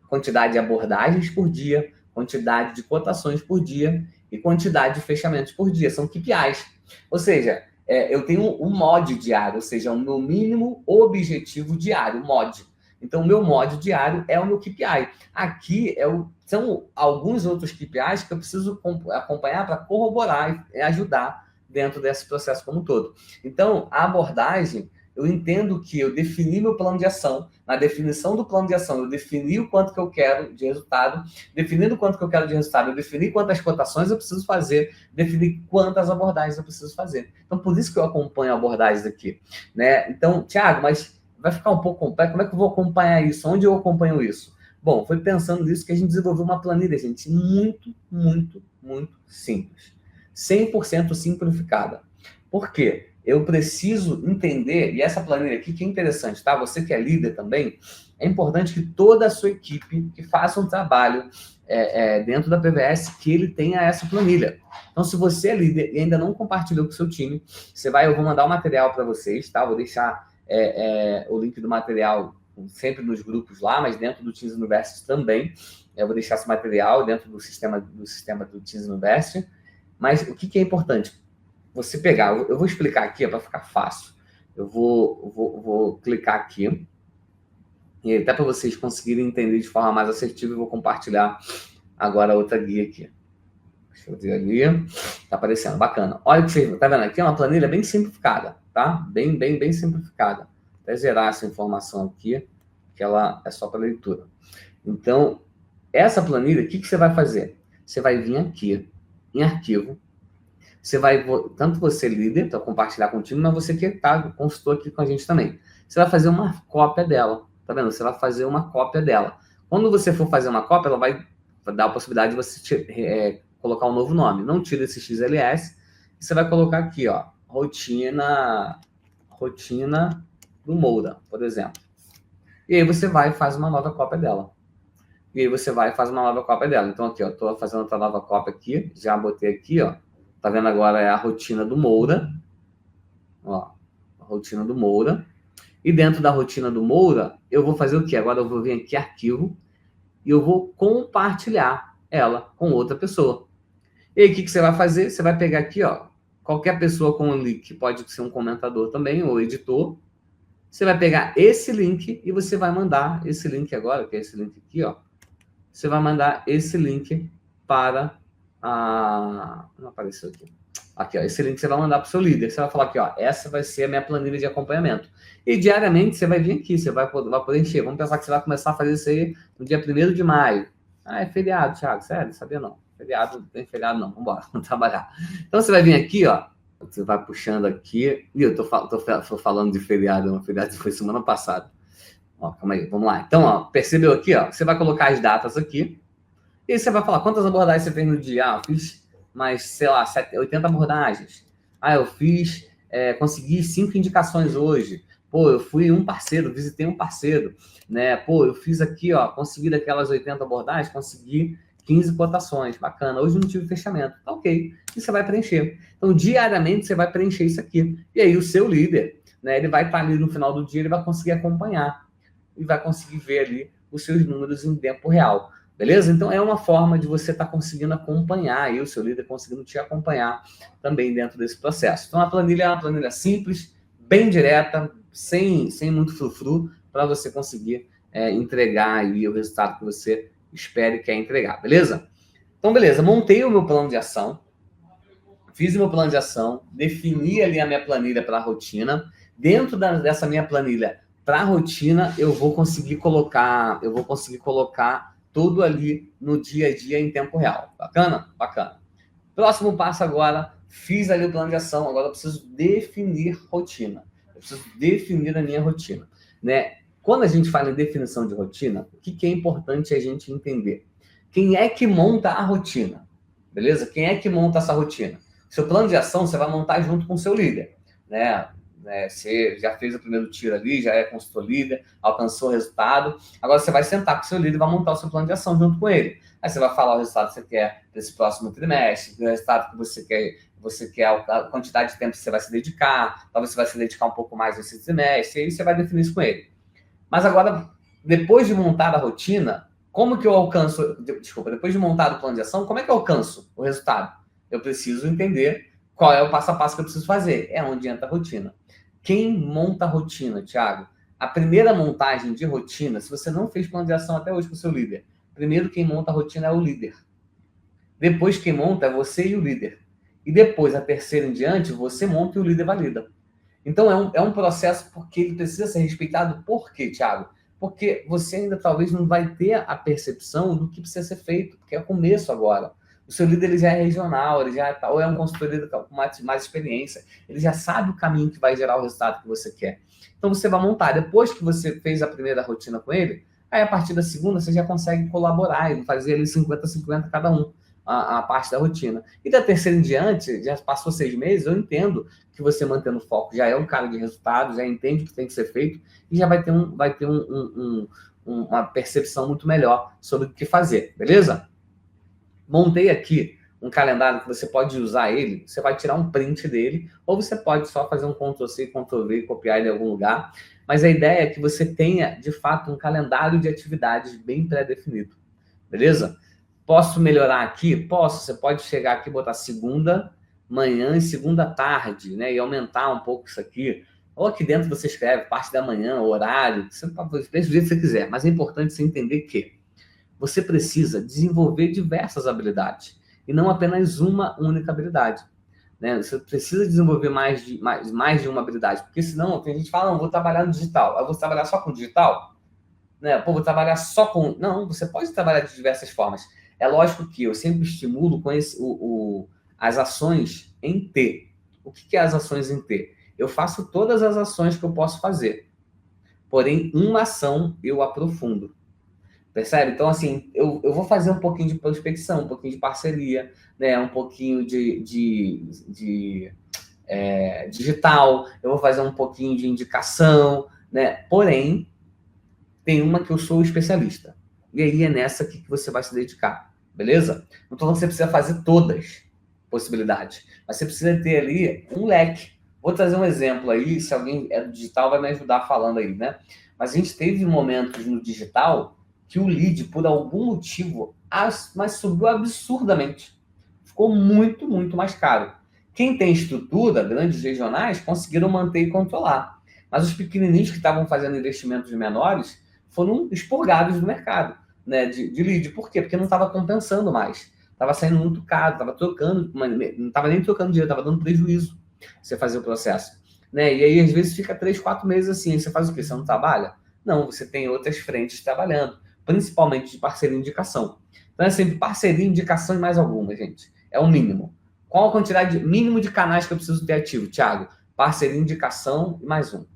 quantidade de abordagens por dia, quantidade de cotações por dia e quantidade de fechamentos por dia. São KPIs. Ou seja, eu tenho um MOD diário, ou seja, o meu mínimo objetivo diário, MOD. Então, o meu MOD diário é o meu KPI. Aqui são alguns outros KPIs que eu preciso acompanhar para corroborar e ajudar dentro desse processo como um todo. Então, a abordagem, eu entendo que eu defini meu plano de ação. Na definição do plano de ação, eu defini o quanto que eu quero de resultado. Definindo o quanto que eu quero de resultado, eu defini quantas cotações eu preciso fazer, defini quantas abordagens eu preciso fazer. Então, por isso que eu acompanho abordagens aqui, né? Então, Thiago, mas vai ficar um pouco complexo. Como é que eu vou acompanhar isso? Onde eu acompanho isso? Bom, foi pensando nisso que a gente desenvolveu uma planilha, gente, muito, muito, muito simples. 100% simplificada. Por quê? Eu preciso entender, e essa planilha aqui que é interessante, tá? Você que é líder também, é importante que toda a sua equipe que faça um trabalho dentro da PVS, que ele tenha essa planilha. Então, se você é líder e ainda não compartilhou com o seu time, eu vou mandar o material para vocês, tá? Vou deixar o link do material sempre nos grupos lá, mas dentro do Teams University também. Eu vou deixar esse material dentro do sistema do Teams University. Mas o que é importante? Você pegar, eu vou explicar aqui para ficar fácil. Eu vou clicar aqui, e até para vocês conseguirem entender de forma mais assertiva, eu vou compartilhar agora outra guia aqui. Deixa eu ver ali. Tá aparecendo, bacana. Olha o que você tá vendo aqui, é uma planilha bem simplificada, tá? Bem simplificada. Até gerar essa informação aqui, que ela é só para leitura. Então, essa planilha, o que você vai fazer? Você vai vir aqui, em arquivo, você vai, tanto você líder, para compartilhar contigo, mas você que está consultor aqui com a gente também. Você vai fazer uma cópia dela, tá vendo? Você vai fazer uma cópia dela. Quando você for fazer uma cópia, ela vai dar a possibilidade de você colocar um novo nome. Não tira esse XLS, e você vai colocar aqui, ó, rotina do Moura, por exemplo. E aí você vai e faz uma nova cópia dela. E aí você vai e faz uma nova cópia dela. Então aqui, ó, tô fazendo outra nova cópia aqui, já botei aqui, ó. Tá vendo agora é a rotina do Moura. Ó, a rotina do Moura. E dentro da rotina do Moura, eu vou fazer o quê? Agora eu vou vir aqui, arquivo, e eu vou compartilhar ela com outra pessoa. E aí o que você vai fazer? Você vai pegar aqui, ó, qualquer pessoa com o link, pode ser um comentador também, ou editor. Você vai pegar esse link e você vai mandar esse link agora, que é esse link aqui, ó. Você vai mandar esse link para a... Não apareceu aqui. Aqui, ó. Esse link você vai mandar para o seu líder. Você vai falar aqui, ó. Essa vai ser a minha planilha de acompanhamento. E diariamente você vai vir aqui, você vai poder encher. Vamos pensar que você vai começar a fazer isso aí no dia 1º de maio. Ah, é feriado, Thiago. Sério? Sabia não. Feriado, não tem feriado não. Vamos embora, vamos trabalhar. Então você vai vir aqui, ó. Você vai puxando aqui. E eu tô falando de feriado. O feriado foi semana passada. Ó, calma aí, vamos lá. Então, ó, percebeu aqui, ó? Você vai colocar as datas aqui. E aí você vai falar quantas abordagens você fez no dia. Ah, eu fiz mais, sei lá, 80 abordagens. Ah, eu fiz, consegui 5 indicações hoje. Pô, eu fui um parceiro, visitei um parceiro, né? Pô, eu fiz aqui, ó, consegui daquelas 80 abordagens, consegui 15 cotações. Bacana. Hoje não tive fechamento. Tá ok. E você vai preencher. Então, diariamente, você vai preencher isso aqui. E aí, o seu líder, né? Ele vai estar ali no final do dia, ele vai conseguir acompanhar. E vai conseguir ver ali os seus números em tempo real. Beleza? Então, é uma forma de você estar conseguindo acompanhar e o seu líder conseguindo te acompanhar também dentro desse processo. Então, a planilha é uma planilha simples, bem direta, sem muito frufru, para você conseguir entregar aí o resultado que você espera e quer entregar. Beleza? Então, beleza. Montei o meu plano de ação, fiz o meu plano de ação, defini ali a minha planilha para a rotina. Dentro dessa minha planilha, para a rotina, eu vou conseguir colocar tudo ali no dia a dia em tempo real. Bacana? Bacana. Próximo passo agora, fiz ali o plano de ação, agora eu preciso definir rotina. Eu preciso definir a minha rotina, né? Quando a gente fala em definição de rotina, o que é importante a gente entender? Quem é que monta a rotina? Beleza? Quem é que monta essa rotina? Seu plano de ação você vai montar junto com o seu líder, né? Você já fez o primeiro tiro ali, já é consultor líder, alcançou o resultado. Agora você vai sentar com o seu líder e vai montar o seu plano de ação junto com ele. Aí você vai falar o resultado que você quer desse próximo trimestre, o resultado que você quer a quantidade de tempo que você vai se dedicar, talvez você vai se dedicar um pouco mais nesse trimestre, e aí você vai definir isso com ele. Mas agora, depois de montar a rotina, como que eu alcanço... Desculpa, depois de montar o plano de ação, como é que eu alcanço o resultado? Eu preciso entender qual é o passo a passo que eu preciso fazer. É onde entra a rotina. Quem monta a rotina, Thiago? A primeira montagem de rotina, se você não fez plano de ação até hoje com o seu líder, primeiro quem monta a rotina é o líder. Depois quem monta é você e o líder. E depois, a terceira em diante, você monta e o líder valida. Então, é um processo porque ele precisa ser respeitado. Por quê, Thiago? Porque você ainda talvez não vai ter a percepção do que precisa ser feito, porque é o começo agora. O seu líder ele já é regional, ele já ou é um consultor líder com mais experiência, ele já sabe o caminho que vai gerar o resultado que você quer. Então você vai montar. Depois que você fez a primeira rotina com ele, aí a partir da segunda você já consegue colaborar e fazer ali 50-50 cada um, a parte da rotina. E da terceira em diante, já passou 6 meses, eu entendo que você mantendo o foco já é um cara de resultado, já entende o que tem que ser feito e já vai ter uma percepção muito melhor sobre o que fazer, beleza? Montei aqui um calendário que você pode usar ele, você vai tirar um print dele, ou você pode só fazer um Ctrl+C, Ctrl+V e copiar ele em algum lugar. Mas a ideia é que você tenha, de fato, um calendário de atividades bem pré-definido. Beleza? Posso melhorar aqui? Posso. Você pode chegar aqui e botar segunda manhã e segunda tarde, né? E aumentar um pouco isso aqui. Ou aqui dentro você escreve parte da manhã, horário, você pode fazer do jeito que você quiser. Mas é importante você entender que você precisa desenvolver diversas habilidades. e não apenas uma única habilidade. Né? Você precisa desenvolver mais de uma habilidade, porque senão tem gente que fala, não, vou trabalhar no digital, eu vou trabalhar só com digital? Né? Pô, vou trabalhar só com... Não, você pode trabalhar de diversas formas. É lógico que eu sempre estimulo com as ações em T. O que é as ações em T? Eu faço todas as ações que eu posso fazer, porém, uma ação eu aprofundo. Percebe? Então, assim, eu vou fazer um pouquinho de prospecção, um pouquinho de parceria, né? Um pouquinho de digital, eu vou fazer um pouquinho de indicação, né? Porém, tem uma que eu sou especialista. E aí é nessa que você vai se dedicar, beleza? Não estou falando que você precisa fazer todas possibilidades, mas você precisa ter ali um leque. Vou trazer um exemplo aí, se alguém é do digital vai me ajudar falando aí, né? Mas a gente teve momentos no digital que o lead, por algum motivo, mas subiu absurdamente. Ficou muito, muito mais caro. Quem tem estrutura, grandes regionais, conseguiram manter e controlar. Mas os pequenininhos que estavam fazendo investimentos menores foram expurgados do mercado, né, de lead. Por quê? Porque não estava compensando mais. Estava saindo muito caro, estava trocando, não estava nem trocando dinheiro, estava dando prejuízo você fazer o processo. Né? E aí, às vezes, fica 3, 4 meses assim. Aí você faz o quê? Você não trabalha? Não, você tem outras frentes trabalhando, principalmente de parceria e indicação. Então, é sempre parceria, indicação e mais alguma, gente. É o mínimo. Qual a quantidade mínimo de canais que eu preciso ter ativo, Thiago? Parceria, indicação e mais um.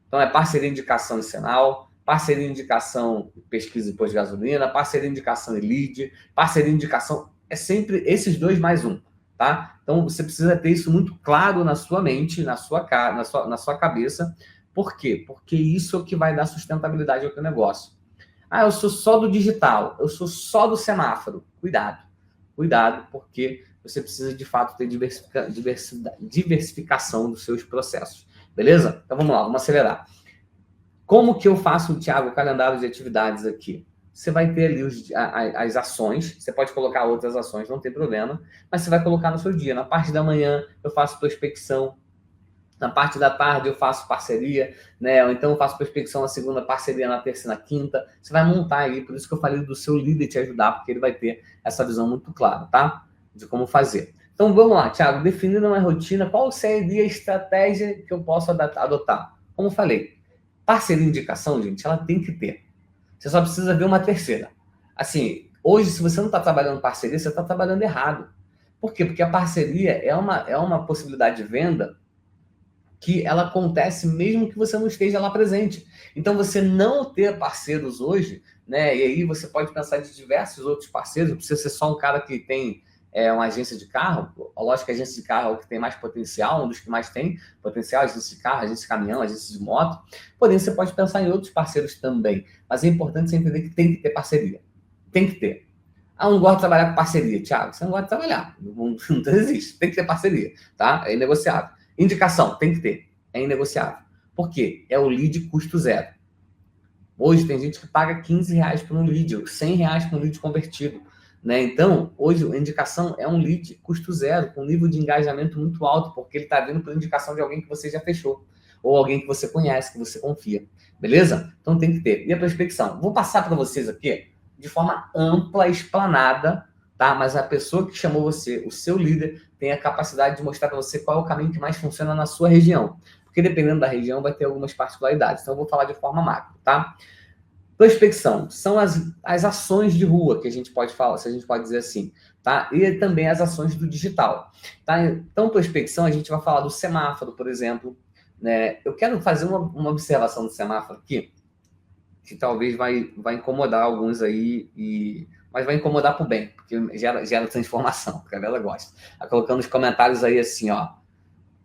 Então, é parceria, indicação e sinal, parceria, indicação e pesquisa e pós-gasolina, parceria, indicação e lead, parceria, indicação. É sempre esses dois mais um, tá? Então, você precisa ter isso muito claro na sua mente, na sua cabeça. Por quê? Porque isso é o que vai dar sustentabilidade ao teu negócio. Ah, eu sou só do digital, eu sou só do semáforo. Cuidado, cuidado, porque você precisa de fato ter diversificação dos seus processos. Beleza? Então vamos lá, vamos acelerar. Como que eu faço, Thiago, o calendário de atividades aqui? Você vai ter ali as ações, você pode colocar outras ações, não tem problema, mas você vai colocar no seu dia. Na parte da manhã eu faço prospecção, na parte da tarde eu faço parceria, né? Ou então eu faço prospecção na segunda, parceria na terça e na quinta. Você vai montar aí, por isso que eu falei do seu líder te ajudar, porque ele vai ter essa visão muito clara, tá? De como fazer. Então vamos lá, Thiago, definindo uma rotina, qual seria a estratégia que eu posso adotar? Como eu falei, parceria e indicação, gente, ela tem que ter. Você só precisa ver uma terceira. Assim, hoje, se você não está trabalhando parceria, você está trabalhando errado. Por quê? Porque a parceria é uma possibilidade de venda que ela acontece mesmo que você não esteja lá presente. Então, você não ter parceiros hoje, né? E aí você pode pensar de diversos outros parceiros, não precisa ser só um cara que tem uma agência de carro. Lógico que a agência de carro é o que tem mais potencial, um dos que mais tem potencial, agência de carro, agência de caminhão, agência de moto. Porém, você pode pensar em outros parceiros também. Mas é importante você entender que tem que ter parceria. Tem que ter. Ah, eu não gosto de trabalhar com parceria, Thiago. Você não gosta de trabalhar. Não existe. Tem que ter parceria, tá? É inegociável. Indicação, tem que ter. É inegociável. Por quê? É o lead custo zero. Hoje tem gente que paga R$15 por um lead, R$100 por um lead convertido. Né? Então, hoje a indicação é um lead custo zero, com nível de engajamento muito alto, porque ele está vindo por indicação de alguém que você já fechou. Ou alguém que você conhece, que você confia. Beleza? Então tem que ter. E a prospecção? Vou passar para vocês aqui de forma ampla, explanada, tá? Mas a pessoa que chamou você, o seu líder, tem a capacidade de mostrar para você qual é o caminho que mais funciona na sua região. Porque dependendo da região vai ter algumas particularidades. Então eu vou falar de forma macro, tá? Prospecção são as ações de rua que a gente pode falar, se a gente pode dizer assim, tá? E também as ações do digital, tá? Então, prospecção, a gente vai falar do semáforo, por exemplo, né? Eu quero fazer uma observação do semáforo aqui, que talvez vai incomodar alguns aí, mas vai incomodar por bem, porque gera transformação, porque a galera gosta. Tá colocando nos comentários aí assim, ó,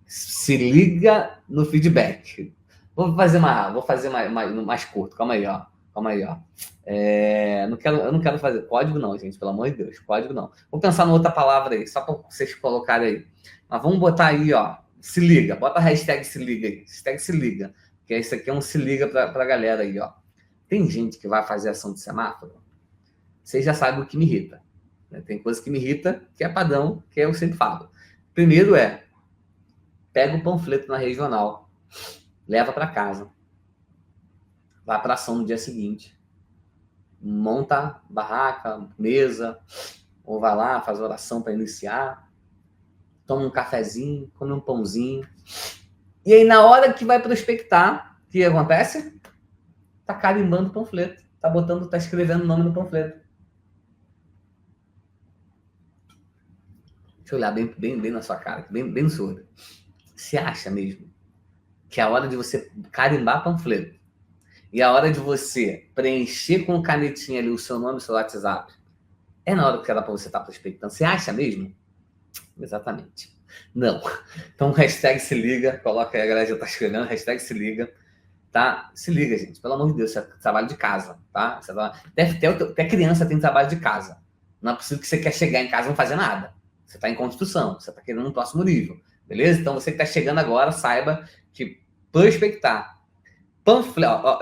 se liga no feedback. Vou fazer mais curto, calma aí, ó. Eu não quero fazer código não, gente, pelo amor de Deus, código não. Vou pensar em outra palavra aí, só para vocês colocarem aí. Mas vamos botar aí, ó, se liga, bota a hashtag se liga aí, hashtag se liga, que isso aqui é um se liga pra galera aí, ó. Tem gente que vai fazer ação de semáforo, vocês já sabem o que me irrita, né? Tem coisa que me irrita, que é padrão, que eu sempre falo. Primeiro pega o panfleto na regional, leva para casa, vai para ação no dia seguinte, monta barraca, mesa, ou vai lá, faz oração para iniciar, toma um cafezinho, come um pãozinho. E aí, na hora que vai prospectar, o que acontece? Tá carimbando o panfleto. Tá escrevendo o nome no panfleto. Deixa eu olhar bem na sua cara, bem no seu olho. Você acha mesmo que é a hora de você carimbar panfleto e a hora de você preencher com canetinha ali o seu nome e o seu WhatsApp é na hora que era para você estar prospectando? Você acha mesmo? Exatamente. Não. Então, hashtag se liga, coloca aí, a galera já tá escrevendo, hashtag se liga, tá? Se liga, gente, pelo amor de Deus, isso é trabalho de casa, tá? Até criança tem trabalho de casa. Não é possível que você quer chegar em casa e não fazer nada. Você está em construção, você está querendo um próximo nível, beleza? Então, você que está chegando agora, saiba que prospectar, panfleto,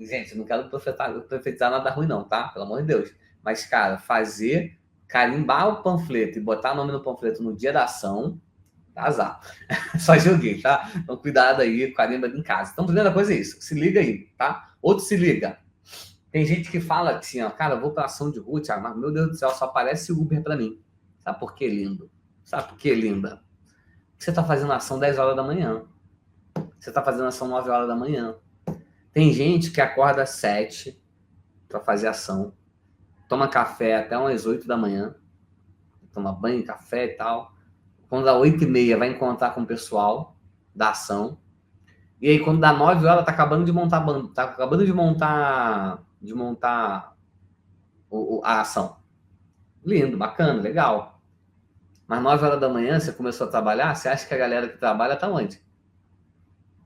gente, eu não quero profetizar nada ruim não, tá? Pelo amor de Deus. Mas, cara, carimbar o panfleto e botar o nome no panfleto no dia da ação, tá azar. Só joguei, tá? Então, cuidado aí, carimba em casa. Então, primeira coisa é isso, se liga aí, tá? Outro se liga. Tem gente que fala assim, ó, cara, eu vou pra ação de rua, Thiago, mas, meu Deus do céu, só aparece Uber pra mim. Sabe por que, lindo? Sabe por que, linda? Você tá fazendo ação 10 horas da manhã. Você tá fazendo ação 9 horas da manhã. Tem gente que acorda às 7 para fazer ação, toma café até umas 8 da manhã, toma banho, café e tal. Quando dá 8h30, vai encontrar com o pessoal da ação. E aí, quando dá 9 horas, tá acabando de montar a ação. Lindo, bacana, legal. Mas 9 horas da manhã, você começou a trabalhar, você acha que a galera que trabalha tá onde?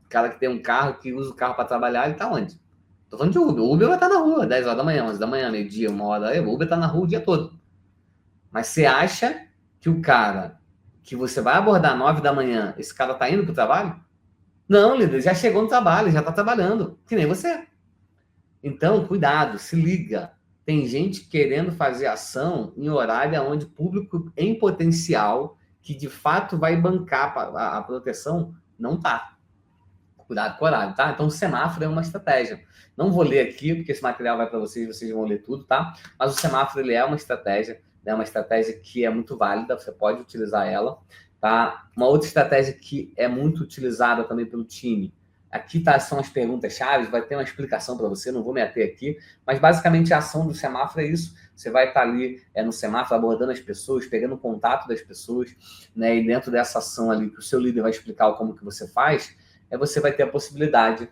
O cara que tem um carro, que usa o carro para trabalhar, ele tá onde? Tô falando de Uber. O Uber vai estar na rua, 10 horas da manhã, 11 da manhã, meio-dia, 1h. O Uber tá na rua o dia todo. Mas você acha que o cara que você vai abordar 9 da manhã, esse cara tá indo pro trabalho? Não, líder, já chegou no trabalho, já tá trabalhando, que nem você. Então, cuidado, se liga. Tem gente querendo fazer ação em horário onde público em potencial, que de fato vai bancar a proteção, não tá. Cuidado com o horário, tá? Então, o semáforo é uma estratégia. Não vou ler aqui, porque esse material vai para vocês vão ler tudo, tá? Mas o semáforo, ele é uma estratégia, né? Uma estratégia que é muito válida, você pode utilizar ela, tá? Uma outra estratégia que é muito utilizada também pelo time. Aqui são as perguntas-chave, vai ter uma explicação para você, não vou me ater aqui, mas basicamente a ação do semáforo é isso. Você vai estar ali no semáforo abordando as pessoas, pegando o contato das pessoas, né? E dentro dessa ação ali, que o seu líder vai explicar como que você faz, você vai ter a possibilidade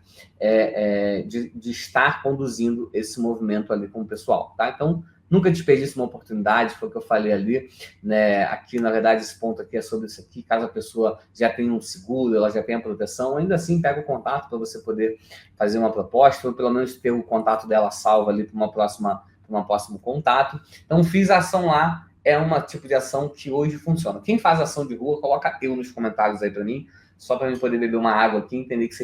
de estar conduzindo esse movimento ali com o pessoal, tá? Então, nunca desperdice uma oportunidade, foi o que eu falei ali, né? Aqui, na verdade, esse ponto aqui é sobre isso aqui, caso a pessoa já tenha um seguro, ela já tenha proteção, ainda assim, pega o contato para você poder fazer uma proposta, ou pelo menos ter o contato dela salvo ali para um próximo contato. Então, fiz a ação lá, é um tipo de ação que hoje funciona. Quem faz ação de rua, coloca eu nos comentários aí para mim, só para a gente poder beber uma água aqui e entender que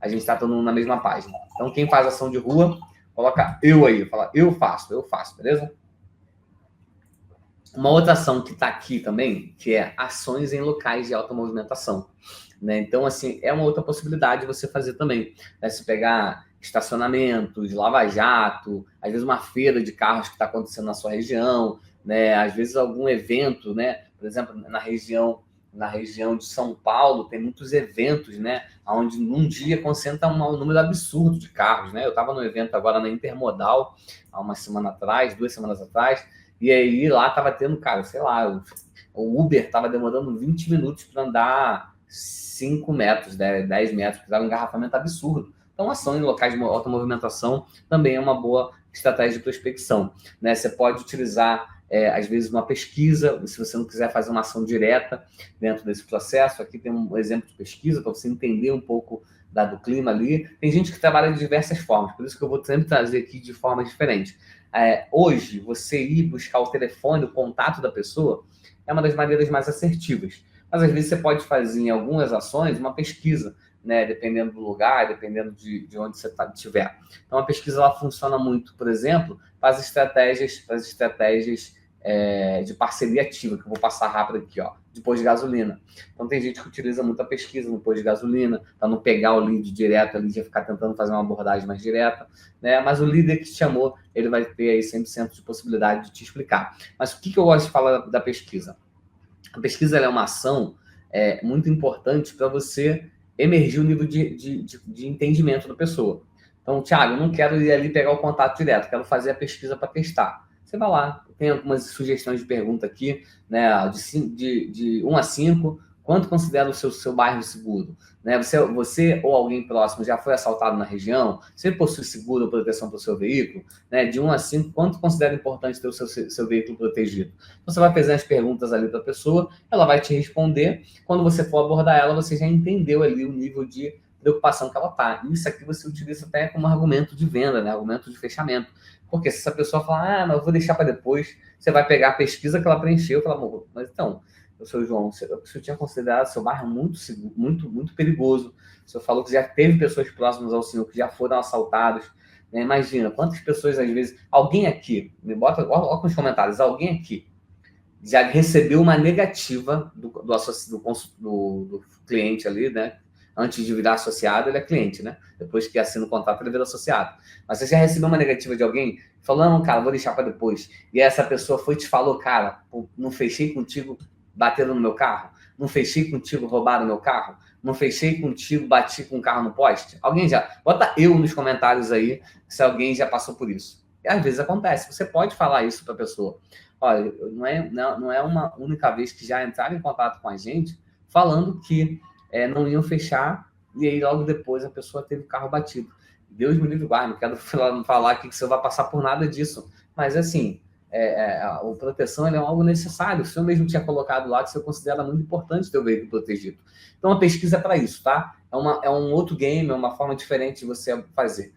a gente está todo mundo na mesma página. Então, quem faz ação de rua, coloca eu aí, fala eu faço, beleza? Uma outra ação que está aqui também, que é ações em locais de alta movimentação, né? Então, assim, é uma outra possibilidade de você fazer também, né? Se pegar estacionamentos, lava-jato, às vezes uma feira de carros que está acontecendo na sua região, né? Às vezes algum evento, né? Por exemplo, na região de São Paulo, tem muitos eventos, né? Onde num dia concentra um número absurdo de carros, né? Eu estava no evento agora na Intermodal, há 2 semanas atrás, e aí lá estava tendo, cara, sei lá, o Uber estava demorando 20 minutos para andar 5 metros, 10 metros, porque estava um engarrafamento absurdo. Então, ação em locais de alta movimentação também é uma boa estratégia de prospecção, né? Você pode utilizar às vezes uma pesquisa, se você não quiser fazer uma ação direta dentro desse processo. Aqui tem um exemplo de pesquisa para você entender um pouco do clima ali. Tem gente que trabalha de diversas formas, por isso que eu vou sempre trazer aqui de formas diferentes. Hoje, você ir buscar o telefone, o contato da pessoa, é uma das maneiras mais assertivas. Mas às vezes você pode fazer em algumas ações uma pesquisa, né? Dependendo do lugar, dependendo de onde você estiver. Então, a pesquisa ela funciona muito, por exemplo, para as estratégias de parceria ativa, que eu vou passar rápido aqui, ó. de posto de gasolina. Então tem gente que utiliza muita pesquisa no posto de gasolina, para não pegar o lead direto ali, já ficar tentando fazer uma abordagem mais direta, né? Mas o líder que te chamou, ele vai ter aí 100% de possibilidade de te explicar. Mas o que eu gosto de falar da pesquisa? A pesquisa é uma ação muito importante para você emergir o nível de entendimento da pessoa. Então, Thiago, eu não quero ir ali pegar o contato direto, quero fazer a pesquisa para testar. Você vai lá, tem algumas sugestões de pergunta aqui, né? De 1 a 5, quanto considera o seu bairro seguro? Né? Você ou alguém próximo já foi assaltado na região? Você possui seguro ou proteção para o seu veículo? Né? De 1 a 5, quanto considera importante ter o seu veículo protegido? Então, você vai fazer as perguntas ali para a pessoa, ela vai te responder. Quando você for abordar ela, você já entendeu ali o nível de preocupação que ela está. Isso aqui você utiliza até como argumento de venda, né? Argumento de fechamento. Porque se essa pessoa falar, mas eu vou deixar para depois, você vai pegar a pesquisa que ela preencheu e falar, mas então, o seu João, você tinha considerado seu bairro muito seguro, muito perigoso. O senhor falou que já teve pessoas próximas ao senhor que já foram assaltadas. Né? Imagina, quantas pessoas, às vezes, alguém aqui, me bota, olha nos comentários, alguém aqui já recebeu uma negativa do cliente ali, né? Antes de virar associado, ele é cliente, né? Depois que assina o contrato, ele vira associado. Mas você já recebeu uma negativa de alguém falando, cara, vou deixar para depois. E essa pessoa foi e te falou, cara, não fechei contigo, bateram no meu carro. Não fechei contigo, roubaram meu carro. Não fechei contigo, bati com o carro no poste. Alguém já... Bota eu nos comentários aí se alguém já passou por isso. E às vezes acontece. Você pode falar isso para a pessoa. Olha, não é uma única vez que já entraram em contato com a gente falando que não iam fechar, e aí logo depois a pessoa teve o carro batido. Deus me livre, guarda, não quero falar aqui que você vai passar por nada disso, mas assim, a proteção é algo necessário. O senhor mesmo tinha colocado lá que você considera muito importante ter o veículo protegido. Então a pesquisa é para isso, tá? É um outro game, é uma forma diferente de você fazer.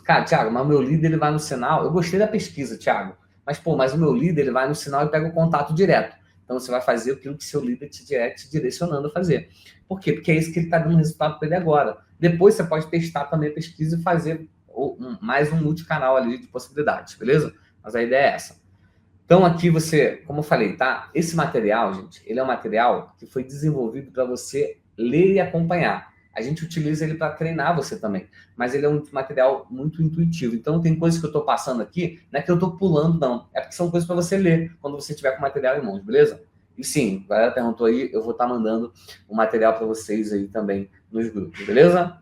Cara, Thiago, mas o meu líder ele vai no sinal, eu gostei da pesquisa, Thiago, mas o meu líder ele vai no sinal e pega o contato direto. Então, você vai fazer aquilo que seu líder te direcionando a fazer. Por quê? Porque é isso que ele está dando resultado para ele agora. Depois, você pode testar também a pesquisa e fazer mais um multicanal ali de possibilidades, beleza? Mas a ideia é essa. Então, aqui você, como eu falei, tá? Esse material, gente, ele é um material que foi desenvolvido para você ler e acompanhar. A gente utiliza ele para treinar você também, mas ele é um material muito intuitivo. Então, tem coisas que eu estou passando aqui, não é que eu estou pulando, não. É porque são coisas para você ler quando você tiver com o material em mãos, beleza? E sim, a galera perguntou aí, eu vou estar mandando o material para vocês aí também nos grupos, beleza?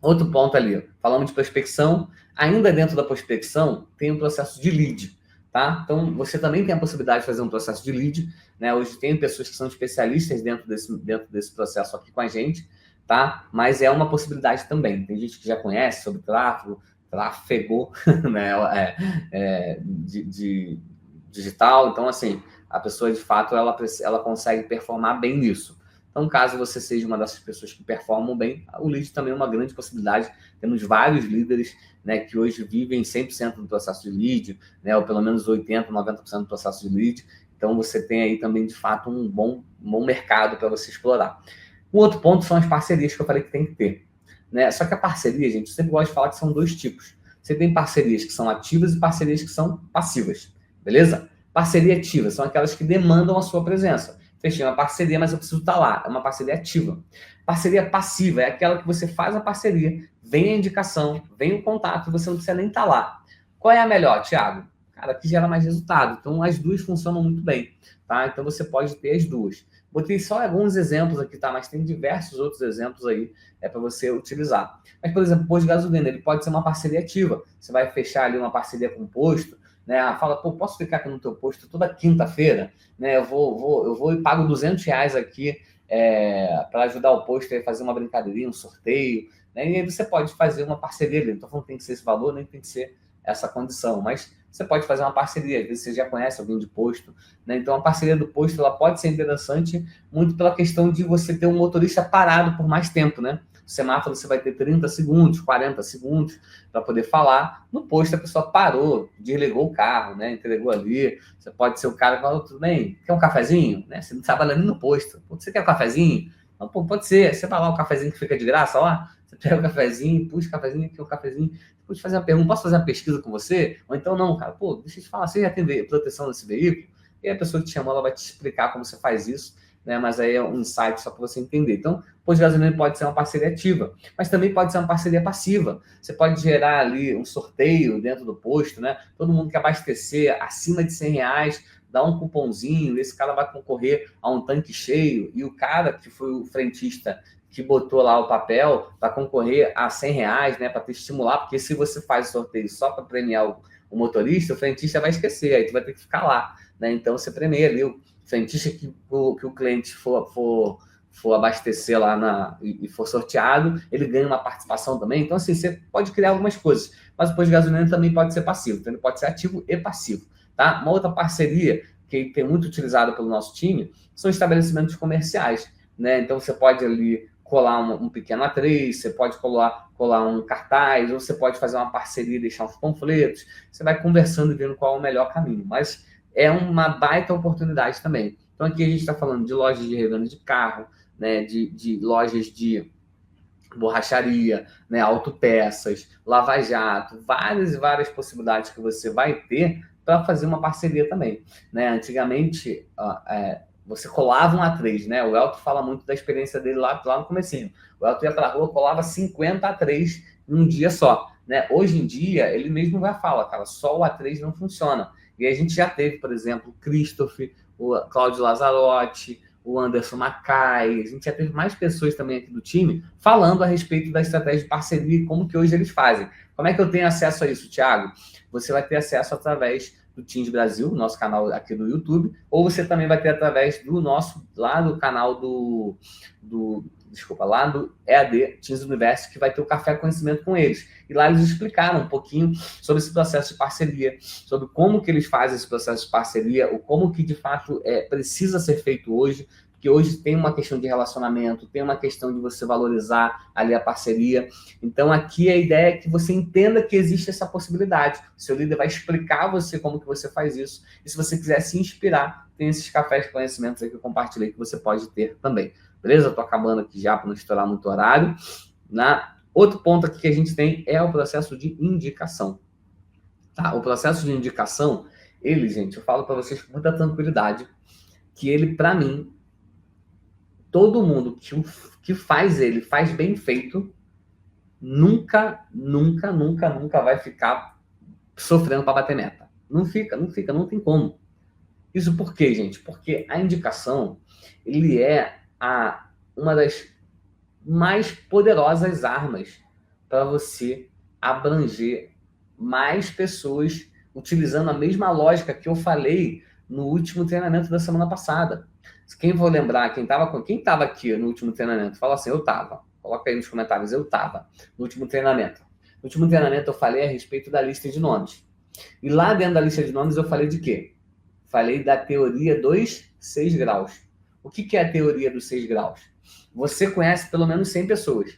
Outro ponto ali, falamos de prospecção. Ainda dentro da prospecção, tem um processo de lead, tá? Então, você também tem a possibilidade de fazer um processo de lead, né? Hoje tem pessoas que são especialistas dentro desse processo aqui com a gente, tá? Mas é uma possibilidade também. Tem gente que já conhece sobre tráfego, né? De digital. Então, assim, a pessoa, de fato, ela consegue performar bem nisso. Então, caso você seja uma dessas pessoas que performam bem, o lead também é uma grande possibilidade. Temos vários líderes, né, que hoje vivem 100% do processo de lead, né, ou pelo menos 80%, 90% do processo de lead. Então, você tem aí também, de fato, um bom mercado para você explorar. Um outro ponto são as parcerias que eu falei que tem que ter. Né? Só que a parceria, gente, eu sempre gosto de falar que são dois tipos. Você tem parcerias que são ativas e parcerias que são passivas. Beleza? Parceria ativa são aquelas que demandam a sua presença. Fechei uma parceria, mas eu preciso estar lá. É uma parceria ativa. Parceria passiva é aquela que você faz a parceria, vem a indicação, vem o contato, você não precisa nem estar lá. Qual é a melhor, Thiago? Cara, que gera mais resultado. Então, as duas funcionam muito bem. Tá? Então, você pode ter as duas. Botei só alguns exemplos aqui, tá? Mas tem diversos outros exemplos aí para você utilizar. Mas, por exemplo, o posto de gasolina, ele pode ser uma parceria ativa. Você vai fechar ali uma parceria com o posto, né? Fala, pô, posso ficar aqui no teu posto toda quinta-feira? Né? Eu vou e pago R$200 aqui para ajudar o posto a fazer uma brincadeirinha, um sorteio. Né? E aí você pode fazer uma parceria ali. Então, não tem que ser esse valor, nem tem que ser essa condição. Mas você pode fazer uma parceria, às vezes você já conhece alguém de posto, né? Então a parceria do posto ela pode ser interessante muito pela questão de você ter um motorista parado por mais tempo, né? O semáforo você vai ter 30 segundos, 40 segundos para poder falar. No posto a pessoa parou, desligou o carro, né? Entregou ali. Você pode ser o cara que fala, tudo bem, quer um cafezinho? Né? Você não trabalha nem no posto. Você quer um cafezinho? Não, pô, pode ser. Você vai lá, o cafezinho que fica de graça, ó. Você pega o cafezinho, puxa o cafezinho aqui, o cafezinho. Vou te fazer uma pergunta, posso fazer uma pesquisa com você? Ou então, não, cara, pô, deixa eu te falar, você já tem proteção desse veículo? e a pessoa que te chamou, ela vai te explicar como você faz isso, né? Mas aí é um insight só para você entender. Então, o posto de gasolina pode ser uma parceria ativa, mas também pode ser uma parceria passiva. Você pode gerar ali um sorteio dentro do posto, né? Todo mundo que abastecer acima de R$100, dá um cupomzinho, esse cara vai concorrer a um tanque cheio, e o cara que foi o frentista que botou lá o papel para concorrer a R$100, né? Para te estimular, porque se você faz o sorteio só para premiar o motorista, o frentista vai esquecer, aí tu vai ter que ficar lá, né? Então você premia ali o frentista que o cliente for abastecer lá e for sorteado, ele ganha uma participação também. Então, assim, você pode criar algumas coisas, mas o posto de gasolina também pode ser passivo, então ele pode ser ativo e passivo, tá? Uma outra parceria que tem muito utilizada pelo nosso time são estabelecimentos comerciais, né? Então, você pode ali colar um pequeno A3, você pode colar um cartaz, ou você pode fazer uma parceria e deixar uns panfletos, você vai conversando e vendo qual é o melhor caminho, mas é uma baita oportunidade também. Então, aqui a gente está falando de lojas de revenda de carro, né, de lojas de borracharia, né, autopeças, lava-jato, várias e várias possibilidades que você vai ter para fazer uma parceria também, né? Antigamente, você colava um A3, né? O Elton fala muito da experiência dele lá no comecinho. O Elton ia para a rua, colava 50 A3 num dia só, né? Hoje em dia, ele mesmo vai falar, cara, só o A3 não funciona. E a gente já teve, por exemplo, o Christoph, o Cláudio Lazzarotti, o Anderson Macai, a gente já teve mais pessoas também aqui do time falando a respeito da estratégia de parceria e como que hoje eles fazem. Como é que eu tenho acesso a isso, Thiago? Você vai ter acesso através do Teams Brasil, nosso canal aqui do YouTube, ou você também vai ter através do nosso, lá do canal lá do EAD Teams Universo, que vai ter o Café Conhecimento com eles. E lá eles explicaram um pouquinho sobre esse processo de parceria, sobre como que eles fazem esse processo de parceria, ou como que de fato precisa ser feito hoje, porque hoje tem uma questão de relacionamento, tem uma questão de você valorizar ali a parceria. Então, aqui a ideia é que você entenda que existe essa possibilidade. O seu líder vai explicar a você como que você faz isso. E se você quiser se inspirar, tem esses cafés de conhecimentos aí que eu compartilhei que você pode ter também. Beleza? Estou acabando aqui já para não estourar muito horário. Outro ponto aqui que a gente tem é o processo de indicação. Tá? O processo de indicação, gente, eu falo para vocês com muita tranquilidade, que ele, para mim, todo mundo que faz bem feito, nunca vai ficar sofrendo para bater meta. Não tem como. Isso por quê, gente? Porque a indicação, ele é uma das mais poderosas armas para você abranger mais pessoas utilizando a mesma lógica que eu falei no último treinamento da semana passada. Quem for lembrar, quem estava aqui no último treinamento, fala assim, eu estava. Coloca aí nos comentários, eu estava no último treinamento. No último treinamento eu falei a respeito da lista de nomes. E lá dentro da lista de nomes eu falei de quê? Falei da teoria dos 6 graus. O que é a teoria dos 6 graus? Você conhece pelo menos 100 pessoas.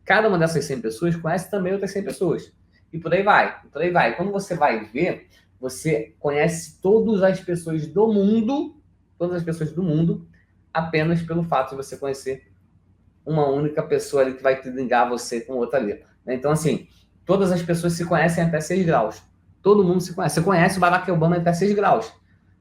Cada uma dessas 100 pessoas conhece também outras 100 pessoas. E por aí vai. Quando você vai ver, você conhece todas as pessoas do mundo, apenas pelo fato de você conhecer uma única pessoa ali que vai ligar você com outra ali. Então, assim, todas as pessoas se conhecem até 6 graus. Todo mundo se conhece. Você conhece o Barack Obama até 6 graus.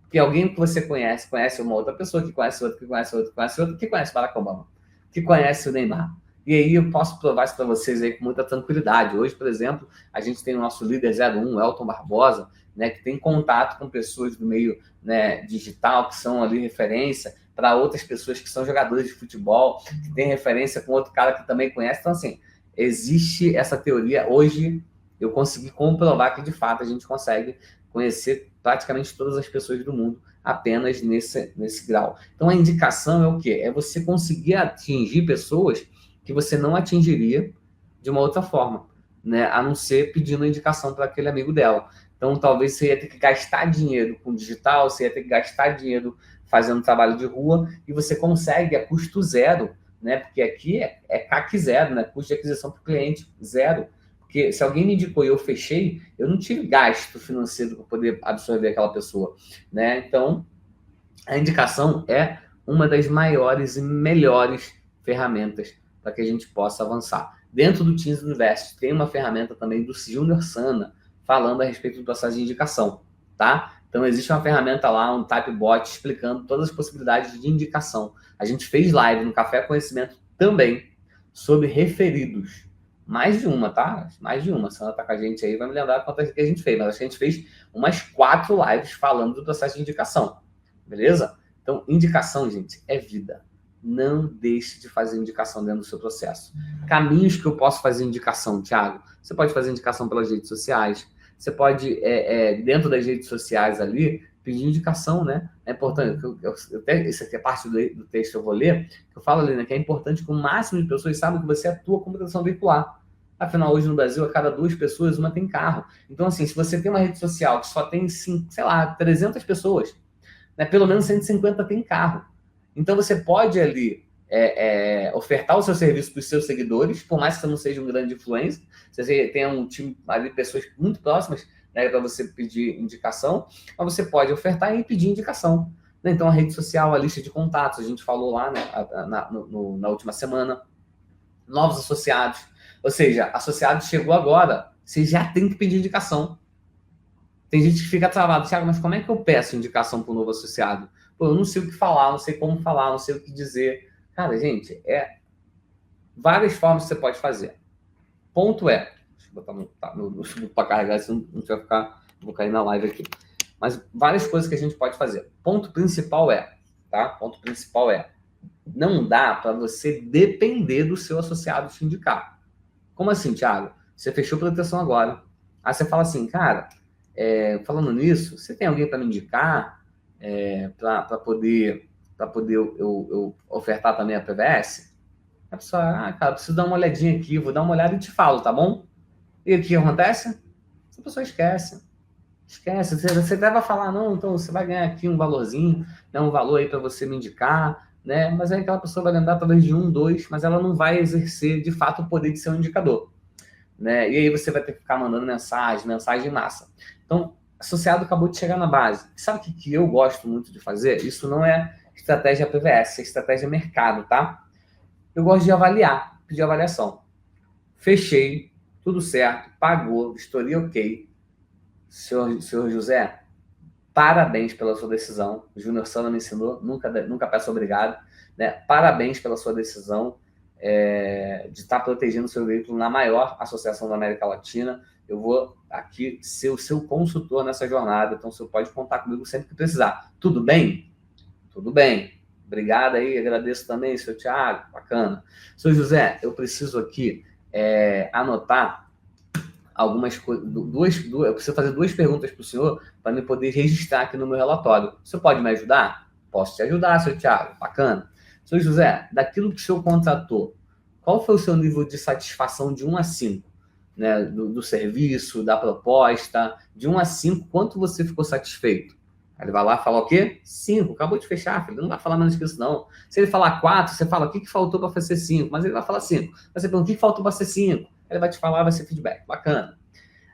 Porque alguém que você conhece uma outra pessoa, que conhece outra, que conhece outra, que conhece outra, que conhece o Barack Obama, que conhece o Neymar. E aí eu posso provar isso para vocês aí com muita tranquilidade. Hoje, por exemplo, a gente tem o nosso líder 01, Elton Barbosa, né, que tem contato com pessoas do meio, né, digital, que são ali referência para outras pessoas que são jogadores de futebol, que tem referência com outro cara que também conhece. Então, assim, existe essa teoria. Hoje eu consegui comprovar que, de fato, a gente consegue conhecer praticamente todas as pessoas do mundo apenas nesse grau. Então, a indicação é o quê? É você conseguir atingir pessoas que você não atingiria de uma outra forma, né? A não ser pedindo a indicação para aquele amigo dela. Então, talvez você ia ter que gastar dinheiro com digital, você ia ter que gastar dinheiro fazendo trabalho de rua, e você consegue a custo zero, né? Porque aqui é CAC zero, né? Custo de aquisição para o cliente zero. Porque se alguém me indicou e eu fechei, eu não tive gasto financeiro para poder absorver aquela pessoa, né? Então, a indicação é uma das maiores e melhores ferramentas para que a gente possa avançar. Dentro do Teams Invest tem uma ferramenta também do Júnior Sana, falando a respeito do processo de indicação, tá? Então, existe uma ferramenta lá, um Typebot, explicando todas as possibilidades de indicação. A gente fez live no Café Conhecimento também sobre referidos. Mais de uma, tá? Mais de uma. Se ela tá com a gente aí, vai me lembrar quantas que a gente fez. Mas acho que a gente fez umas 4 lives falando do processo de indicação. Beleza? Então, indicação, gente, é vida. Não deixe de fazer indicação dentro do seu processo. Caminhos que eu posso fazer indicação, Thiago. Você pode fazer indicação pelas redes sociais. Você pode, dentro das redes sociais ali, pedir indicação, né? É importante. Isso aqui é parte do texto que eu vou ler, que eu falo ali, né? Que é importante que o máximo de pessoas saibam que você atua como proteção veicular. Afinal, hoje no Brasil, a cada 2 pessoas, uma tem carro. Então, assim, se você tem uma rede social que só tem, sei lá, 300 pessoas, né? Pelo menos 150 tem carro. Então, você pode ali ofertar o seu serviço para os seus seguidores, por mais que você não seja um grande influencer, você tenha um time ali, pessoas muito próximas, né, para você pedir indicação, mas você pode ofertar e pedir indicação. Né? Então, a rede social, a lista de contatos, a gente falou lá, né, na última semana, novos associados, ou seja, associado chegou agora, você já tem que pedir indicação. Tem gente que fica travado, Thiago, mas como é que eu peço indicação para um novo associado? Pô, eu não sei o que falar, não sei como falar, não sei o que dizer. Cara, gente, várias formas que você pode fazer. Ponto deixa eu botar no notebook para carregar, senão não vai ficar, vou cair na live aqui. Mas várias coisas que a gente pode fazer. Ponto principal tá? Ponto principal não dá para você depender do seu associado te indicar. Como assim, Thiago? Você fechou proteção agora. Aí você fala assim, cara, falando nisso, você tem alguém para me indicar para poder eu ofertar também a PVS? A pessoa, cara, preciso dar uma olhadinha aqui, vou dar uma olhada e te falo, tá bom? E o que acontece? A pessoa esquece. Você até vai falar, não, então você vai ganhar aqui um valorzinho, né, um valor aí para você me indicar, né? Mas aí aquela pessoa vai lembrar talvez de 1, 2, mas ela não vai exercer de fato o poder de ser um indicador, né? E aí você vai ter que ficar mandando mensagem em massa. Então, associado acabou de chegar na base. Sabe o que eu gosto muito de fazer? Isso não é estratégia PVS, é estratégia mercado, tá? Eu gosto de avaliar, pedir avaliação. Fechei, tudo certo, pagou, vistoria ok. Senhor José, parabéns pela sua decisão. O Júnior Sana me ensinou, nunca peço obrigado. Né? Parabéns pela sua decisão de estar protegendo o seu veículo na maior associação da América Latina. Eu vou aqui ser o seu consultor nessa jornada, então você pode contar comigo sempre que precisar. Tudo bem? Tudo bem. Obrigado aí, agradeço também, seu Thiago, bacana. Seu José, eu preciso aqui anotar algumas coisas, eu preciso fazer 2 perguntas para o senhor para me poder registrar aqui no meu relatório. Você pode me ajudar? Posso te ajudar, seu Thiago, bacana. Seu José, daquilo que o senhor contratou, qual foi o seu nível de satisfação de 1 a 5? Né, do serviço, da proposta, de 1 a 5, quanto você ficou satisfeito? Aí ele vai lá e fala o quê? 5, acabou de fechar, filho. Não vai falar menos que isso, não. Se ele falar 4, você fala o que faltou para fazer 5, mas ele vai falar 5. Você pergunta o que faltou para ser 5. Ele vai te falar, vai ser feedback. Bacana.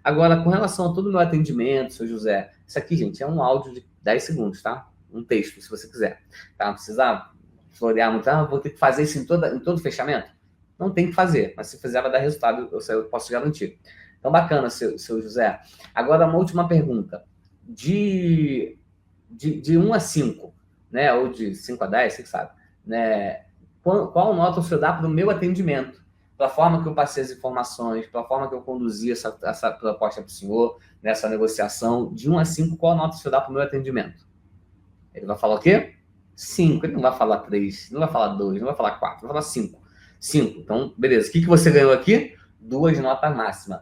Agora, com relação a todo o meu atendimento, seu José, isso aqui, gente, é um áudio de 10 segundos, tá? Um texto, se você quiser. Tá? Não precisa florear muito. Vou ter que fazer isso em todo fechamento? Não tem que fazer, mas se fizer vai dar resultado, eu posso garantir. Então, bacana, seu José. Agora, uma última pergunta. De 1 a 5, né? Ou de 5 a 10, você sabe. Né? Qual nota o senhor dá para o meu atendimento? Para a forma que eu passei as informações, para a forma que eu conduzi essa proposta para o senhor, nessa negociação, de 1 a 5, qual nota o senhor dá para o meu atendimento? Ele vai falar o quê? 5. Ele não vai falar 3, não vai falar 2, não vai falar 4, vai falar 5. 5. Então, beleza. O que você ganhou aqui? 2 notas máximas.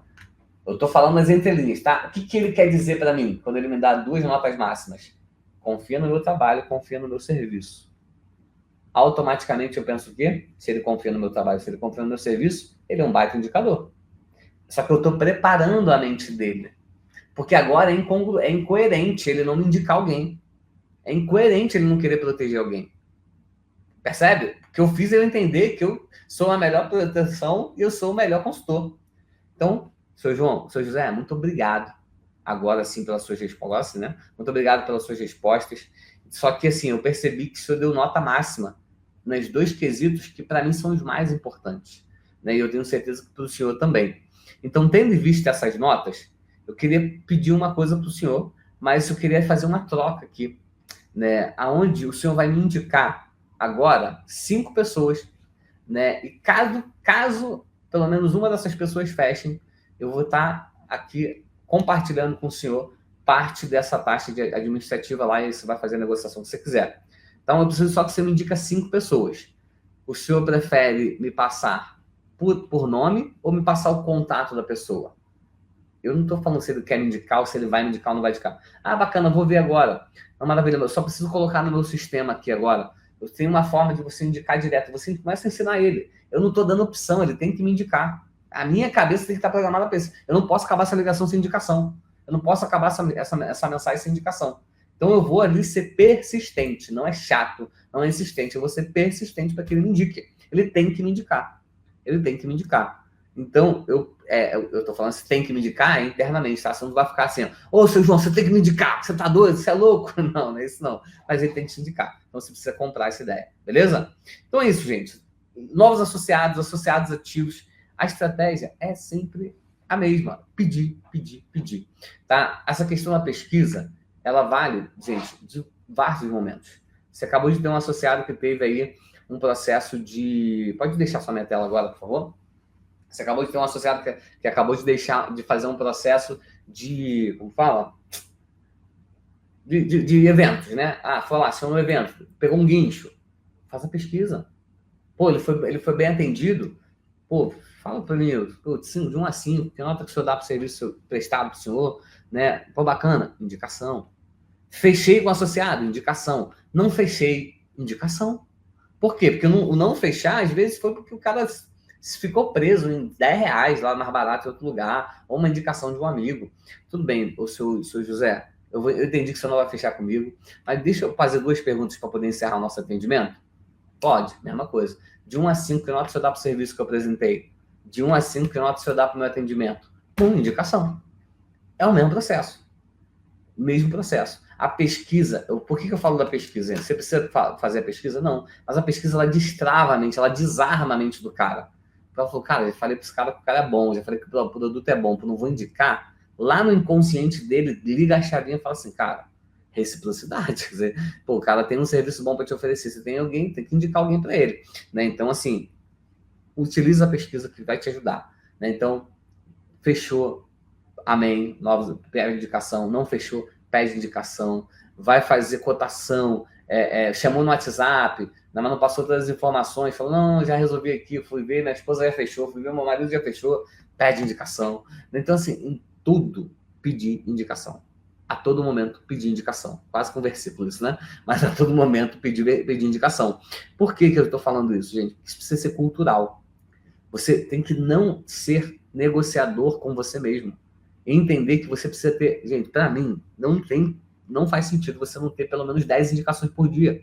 Eu estou falando nas entrelinhas, tá? O que ele quer dizer para mim quando ele me dá 2 notas máximas? Confia no meu trabalho, confia no meu serviço. Automaticamente eu penso o quê? Se ele confia no meu trabalho, se ele confia no meu serviço, ele é um baita indicador. Só que eu estou preparando a mente dele. Porque agora é incoerente ele não me indicar alguém. É incoerente ele não querer proteger alguém. Percebe? Porque eu fiz ele entender que eu sou a melhor proteção e eu sou o melhor consultor. Então, seu José, muito obrigado. Agora sim pelas suas respostas, né? Muito obrigado pelas suas respostas. Só que, assim, eu percebi que o senhor deu nota máxima nos 2 quesitos que, para mim, são os mais importantes. Né? E eu tenho certeza que para o senhor também. Então, tendo em vista essas notas, eu queria pedir uma coisa para o senhor, mas eu queria fazer uma troca aqui, né? Aonde o senhor vai me indicar agora 5 pessoas, né? E caso pelo menos uma dessas pessoas fechem, eu vou estar aqui compartilhando com o senhor parte dessa taxa administrativa lá e você vai fazer a negociação que você quiser. Então, eu preciso só que você me indica 5 pessoas. O senhor prefere me passar por nome ou me passar o contato da pessoa? Eu não estou falando se ele quer me indicar ou se ele vai me indicar ou não vai indicar. Ah, bacana, vou ver agora. Não, maravilha, eu só preciso colocar no meu sistema aqui agora. Eu tenho uma forma de você indicar direto. Você começa a ensinar ele. Eu não estou dando opção, ele tem que me indicar. A minha cabeça tem que estar programada para isso. Eu não posso acabar essa ligação sem indicação. Eu não posso acabar essa mensagem sem indicação. Então eu vou ali ser persistente. Não é chato, não é insistente. Eu vou ser persistente para que ele me indique. Ele tem que me indicar. Ele tem que me indicar. Então, eu tô falando, você tem que me indicar internamente, tá? Você não vai ficar assim, ô, seu João, você tem que me indicar, você tá doido, você é louco? Não, não é isso não. Mas ele tem que te indicar. Então, você precisa comprar essa ideia, beleza? Então é isso, gente. Novos associados, associados ativos, a estratégia é sempre a mesma. Pedir, pedir, pedir. Tá? Essa questão da pesquisa, ela vale, gente, de vários momentos. Você acabou de ter um associado que teve aí um processo de... Pode deixar sua minha tela agora, por favor? Você acabou de ter um associado que acabou de fazer um processo de, como fala? De eventos, né? Ah, foi lá, achou um evento, pegou um guincho. Faz a pesquisa. Pô, ele foi bem atendido. Pô, fala para mim, de 1 a 5, que nota que o senhor dá para o serviço prestado para o senhor, né? Pô, bacana, indicação. Fechei com o associado, indicação. Não fechei, indicação. Por quê? Porque o não fechar, às vezes, foi porque o cara ficou preso em R$10 lá mais barato em outro lugar, ou uma indicação de um amigo. Tudo bem, o seu José, eu entendi que você não vai fechar comigo, mas deixa eu fazer 2 perguntas para poder encerrar o nosso atendimento? Pode, mesma coisa. De 1 a 5, que nota você dá para o serviço que eu apresentei? De 1 a 5, que nota você dá para o meu atendimento? Indicação. É o mesmo processo. Mesmo processo. A pesquisa, por que eu falo da pesquisa? Você precisa fazer a pesquisa? Não. Mas a pesquisa, ela destrava a mente, ela desarma a mente do cara. Ela falou, cara, eu falei para esse cara que o cara é bom, já falei que o produto é bom, não vou indicar. Lá no inconsciente dele, liga a chavinha e fala assim, cara, reciprocidade. Quer dizer, pô, o cara tem um serviço bom para te oferecer, você tem alguém, tem que indicar alguém para ele. Né? Então, assim, utiliza a pesquisa que vai te ajudar. Né? Então, fechou, amém, novos, pede indicação, não fechou, pede indicação, vai fazer cotação, chamou no WhatsApp, mas não passou todas as informações, falou, não, já resolvi aqui, fui ver, minha esposa já fechou, fui ver, meu marido já fechou, pede indicação. Então, assim, em tudo, pedir indicação. A todo momento, pedir indicação. Quase com versículo isso, né? Mas a todo momento, pedir indicação. Por que eu estou falando isso, gente? Isso precisa ser cultural. Você tem que não ser negociador com você mesmo. Entender que você precisa ter... Gente, para mim, não faz sentido você não ter pelo menos 10 indicações por dia.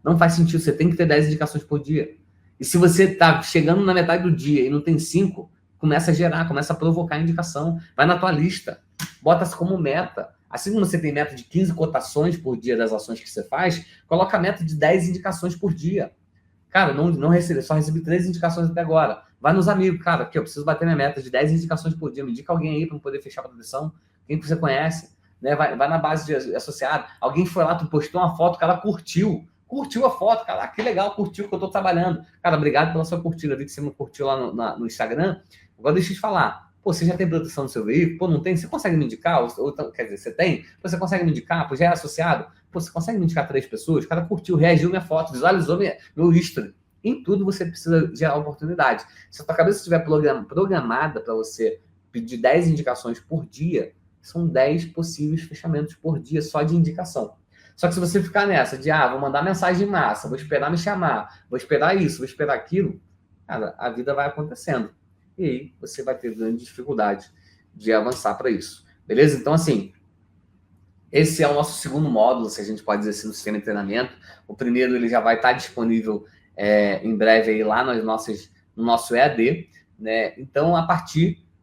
Não faz sentido, você tem que ter 10 indicações por dia. E se você está chegando na metade do dia e não tem 5, começa a gerar, começa a provocar indicação. Vai na tua lista, bota-se como meta. Assim como você tem meta de 15 cotações por dia das ações que você faz, coloca a meta de 10 indicações por dia. Cara, não recebi, só recebi 3 indicações até agora. Vai nos amigos, cara, aqui eu preciso bater minha meta de 10 indicações por dia. Me indica alguém aí para poder fechar a produção. Quem que você conhece? Né? Vai na base de associado. Alguém foi lá, tu postou uma foto, o cara curtiu a foto, cara, que legal, curtiu que eu tô trabalhando. Cara, obrigado pela sua curtida. Eu vi que você me curtiu lá no Instagram. Agora deixa eu te falar. Pô, você já tem produção no seu veículo? Pô, não tem? Você consegue me indicar? Quer dizer, você tem? Pô, você consegue me indicar? Pô, já é associado? Pô, você consegue me indicar 3 pessoas? O cara curtiu, reagiu minha foto, visualizou meu history. Em tudo você precisa gerar oportunidade. Se a tua cabeça estiver programada para você pedir 10 indicações por dia, são 10 possíveis fechamentos por dia só de indicação. Só que se você ficar nessa de, vou mandar mensagem em massa, vou esperar me chamar, vou esperar isso, vou esperar aquilo, cara, a vida vai acontecendo. E aí você vai ter grande dificuldade de avançar para isso. Beleza? Então, assim, esse é o nosso segundo módulo, se a gente pode dizer assim, no sistema de treinamento. O primeiro ele já vai estar disponível em breve aí lá no nosso EAD. Né? Então,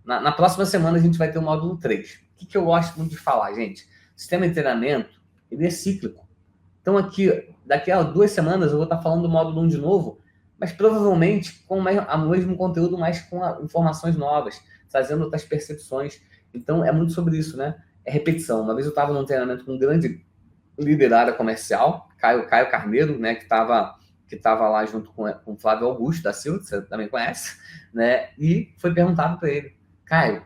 na próxima semana, a gente vai ter o módulo 3. O que eu gosto muito de falar, gente? O sistema de treinamento, ele é cíclico. Então, daqui a 2 semanas, eu vou estar falando do módulo 1 de novo, mas provavelmente com o mesmo conteúdo, mas com informações novas, trazendo outras percepções. Então, é muito sobre isso, né? é repetição. Uma vez eu estava num treinamento com um grande líder da área comercial, Caio Carneiro, né, que estava lá junto com o Flávio Augusto da Silva, que você também conhece, né, e foi perguntado para ele, Caio,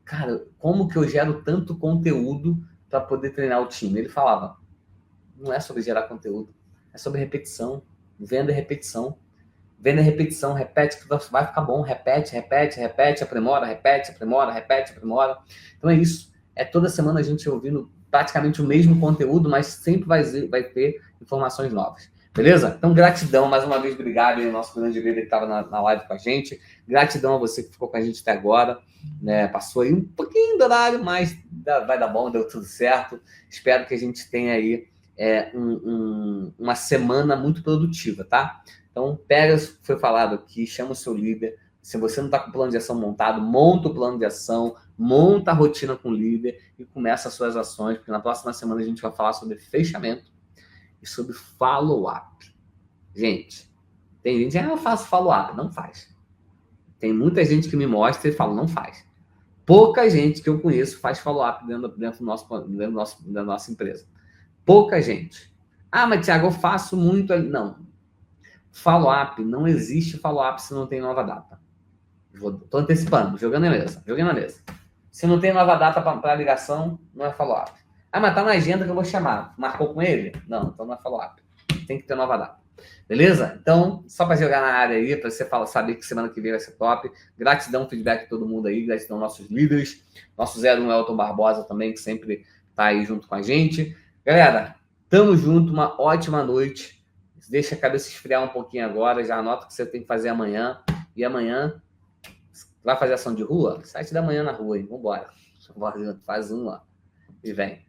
cara, como que eu gero tanto conteúdo para poder treinar o time? Ele falava, não é sobre gerar conteúdo, é sobre repetição, venda e repetição. Venda e repetição, repete que vai ficar bom, repete, aprimora, repete, aprimora. Então é isso. É toda semana a gente ouvindo praticamente o mesmo conteúdo, mas sempre vai ter informações novas. Beleza? Então, gratidão, mais uma vez, obrigado ao nosso grande líder que estava na live com a gente. Gratidão a você que ficou com a gente até agora. Né? Passou aí um pouquinho do horário, mas vai dar bom, deu tudo certo. Espero que a gente tenha aí uma semana muito produtiva, tá? Então, pega o que foi falado aqui, chama o seu líder. Se você não está com o plano de ação montado, monta o plano de ação, monta a rotina com o líder e começa as suas ações, porque na próxima semana a gente vai falar sobre fechamento e sobre follow-up. Gente, tem gente que eu faço follow-up, não faz. Tem muita gente que me mostra e fala, não faz. Pouca gente que eu conheço faz follow-up dentro da nossa empresa. Pouca gente. Ah, mas Thiago, eu faço muito ali. Não. Follow-up, não existe follow-up se não tem nova data. Estou antecipando, jogando na mesa. Se não tem nova data para ligação, não é follow-up. Ah, mas tá na agenda que eu vou chamar. Marcou com ele? Não, então não é follow-up. Tem que ter nova data. Beleza? Então, só para jogar na área aí, para você saber que semana que vem vai ser top. Gratidão, feedback de todo mundo aí. Gratidão aos nossos líderes. Nosso 01 Elton Barbosa também, que sempre tá aí junto com a gente. Galera, tamo junto. Uma ótima noite. Deixa a cabeça esfriar um pouquinho agora. Já anota o que você tem que fazer amanhã. E amanhã, vai fazer ação de rua? 7 da manhã na rua, hein? Vambora. Faz um lá. E vem.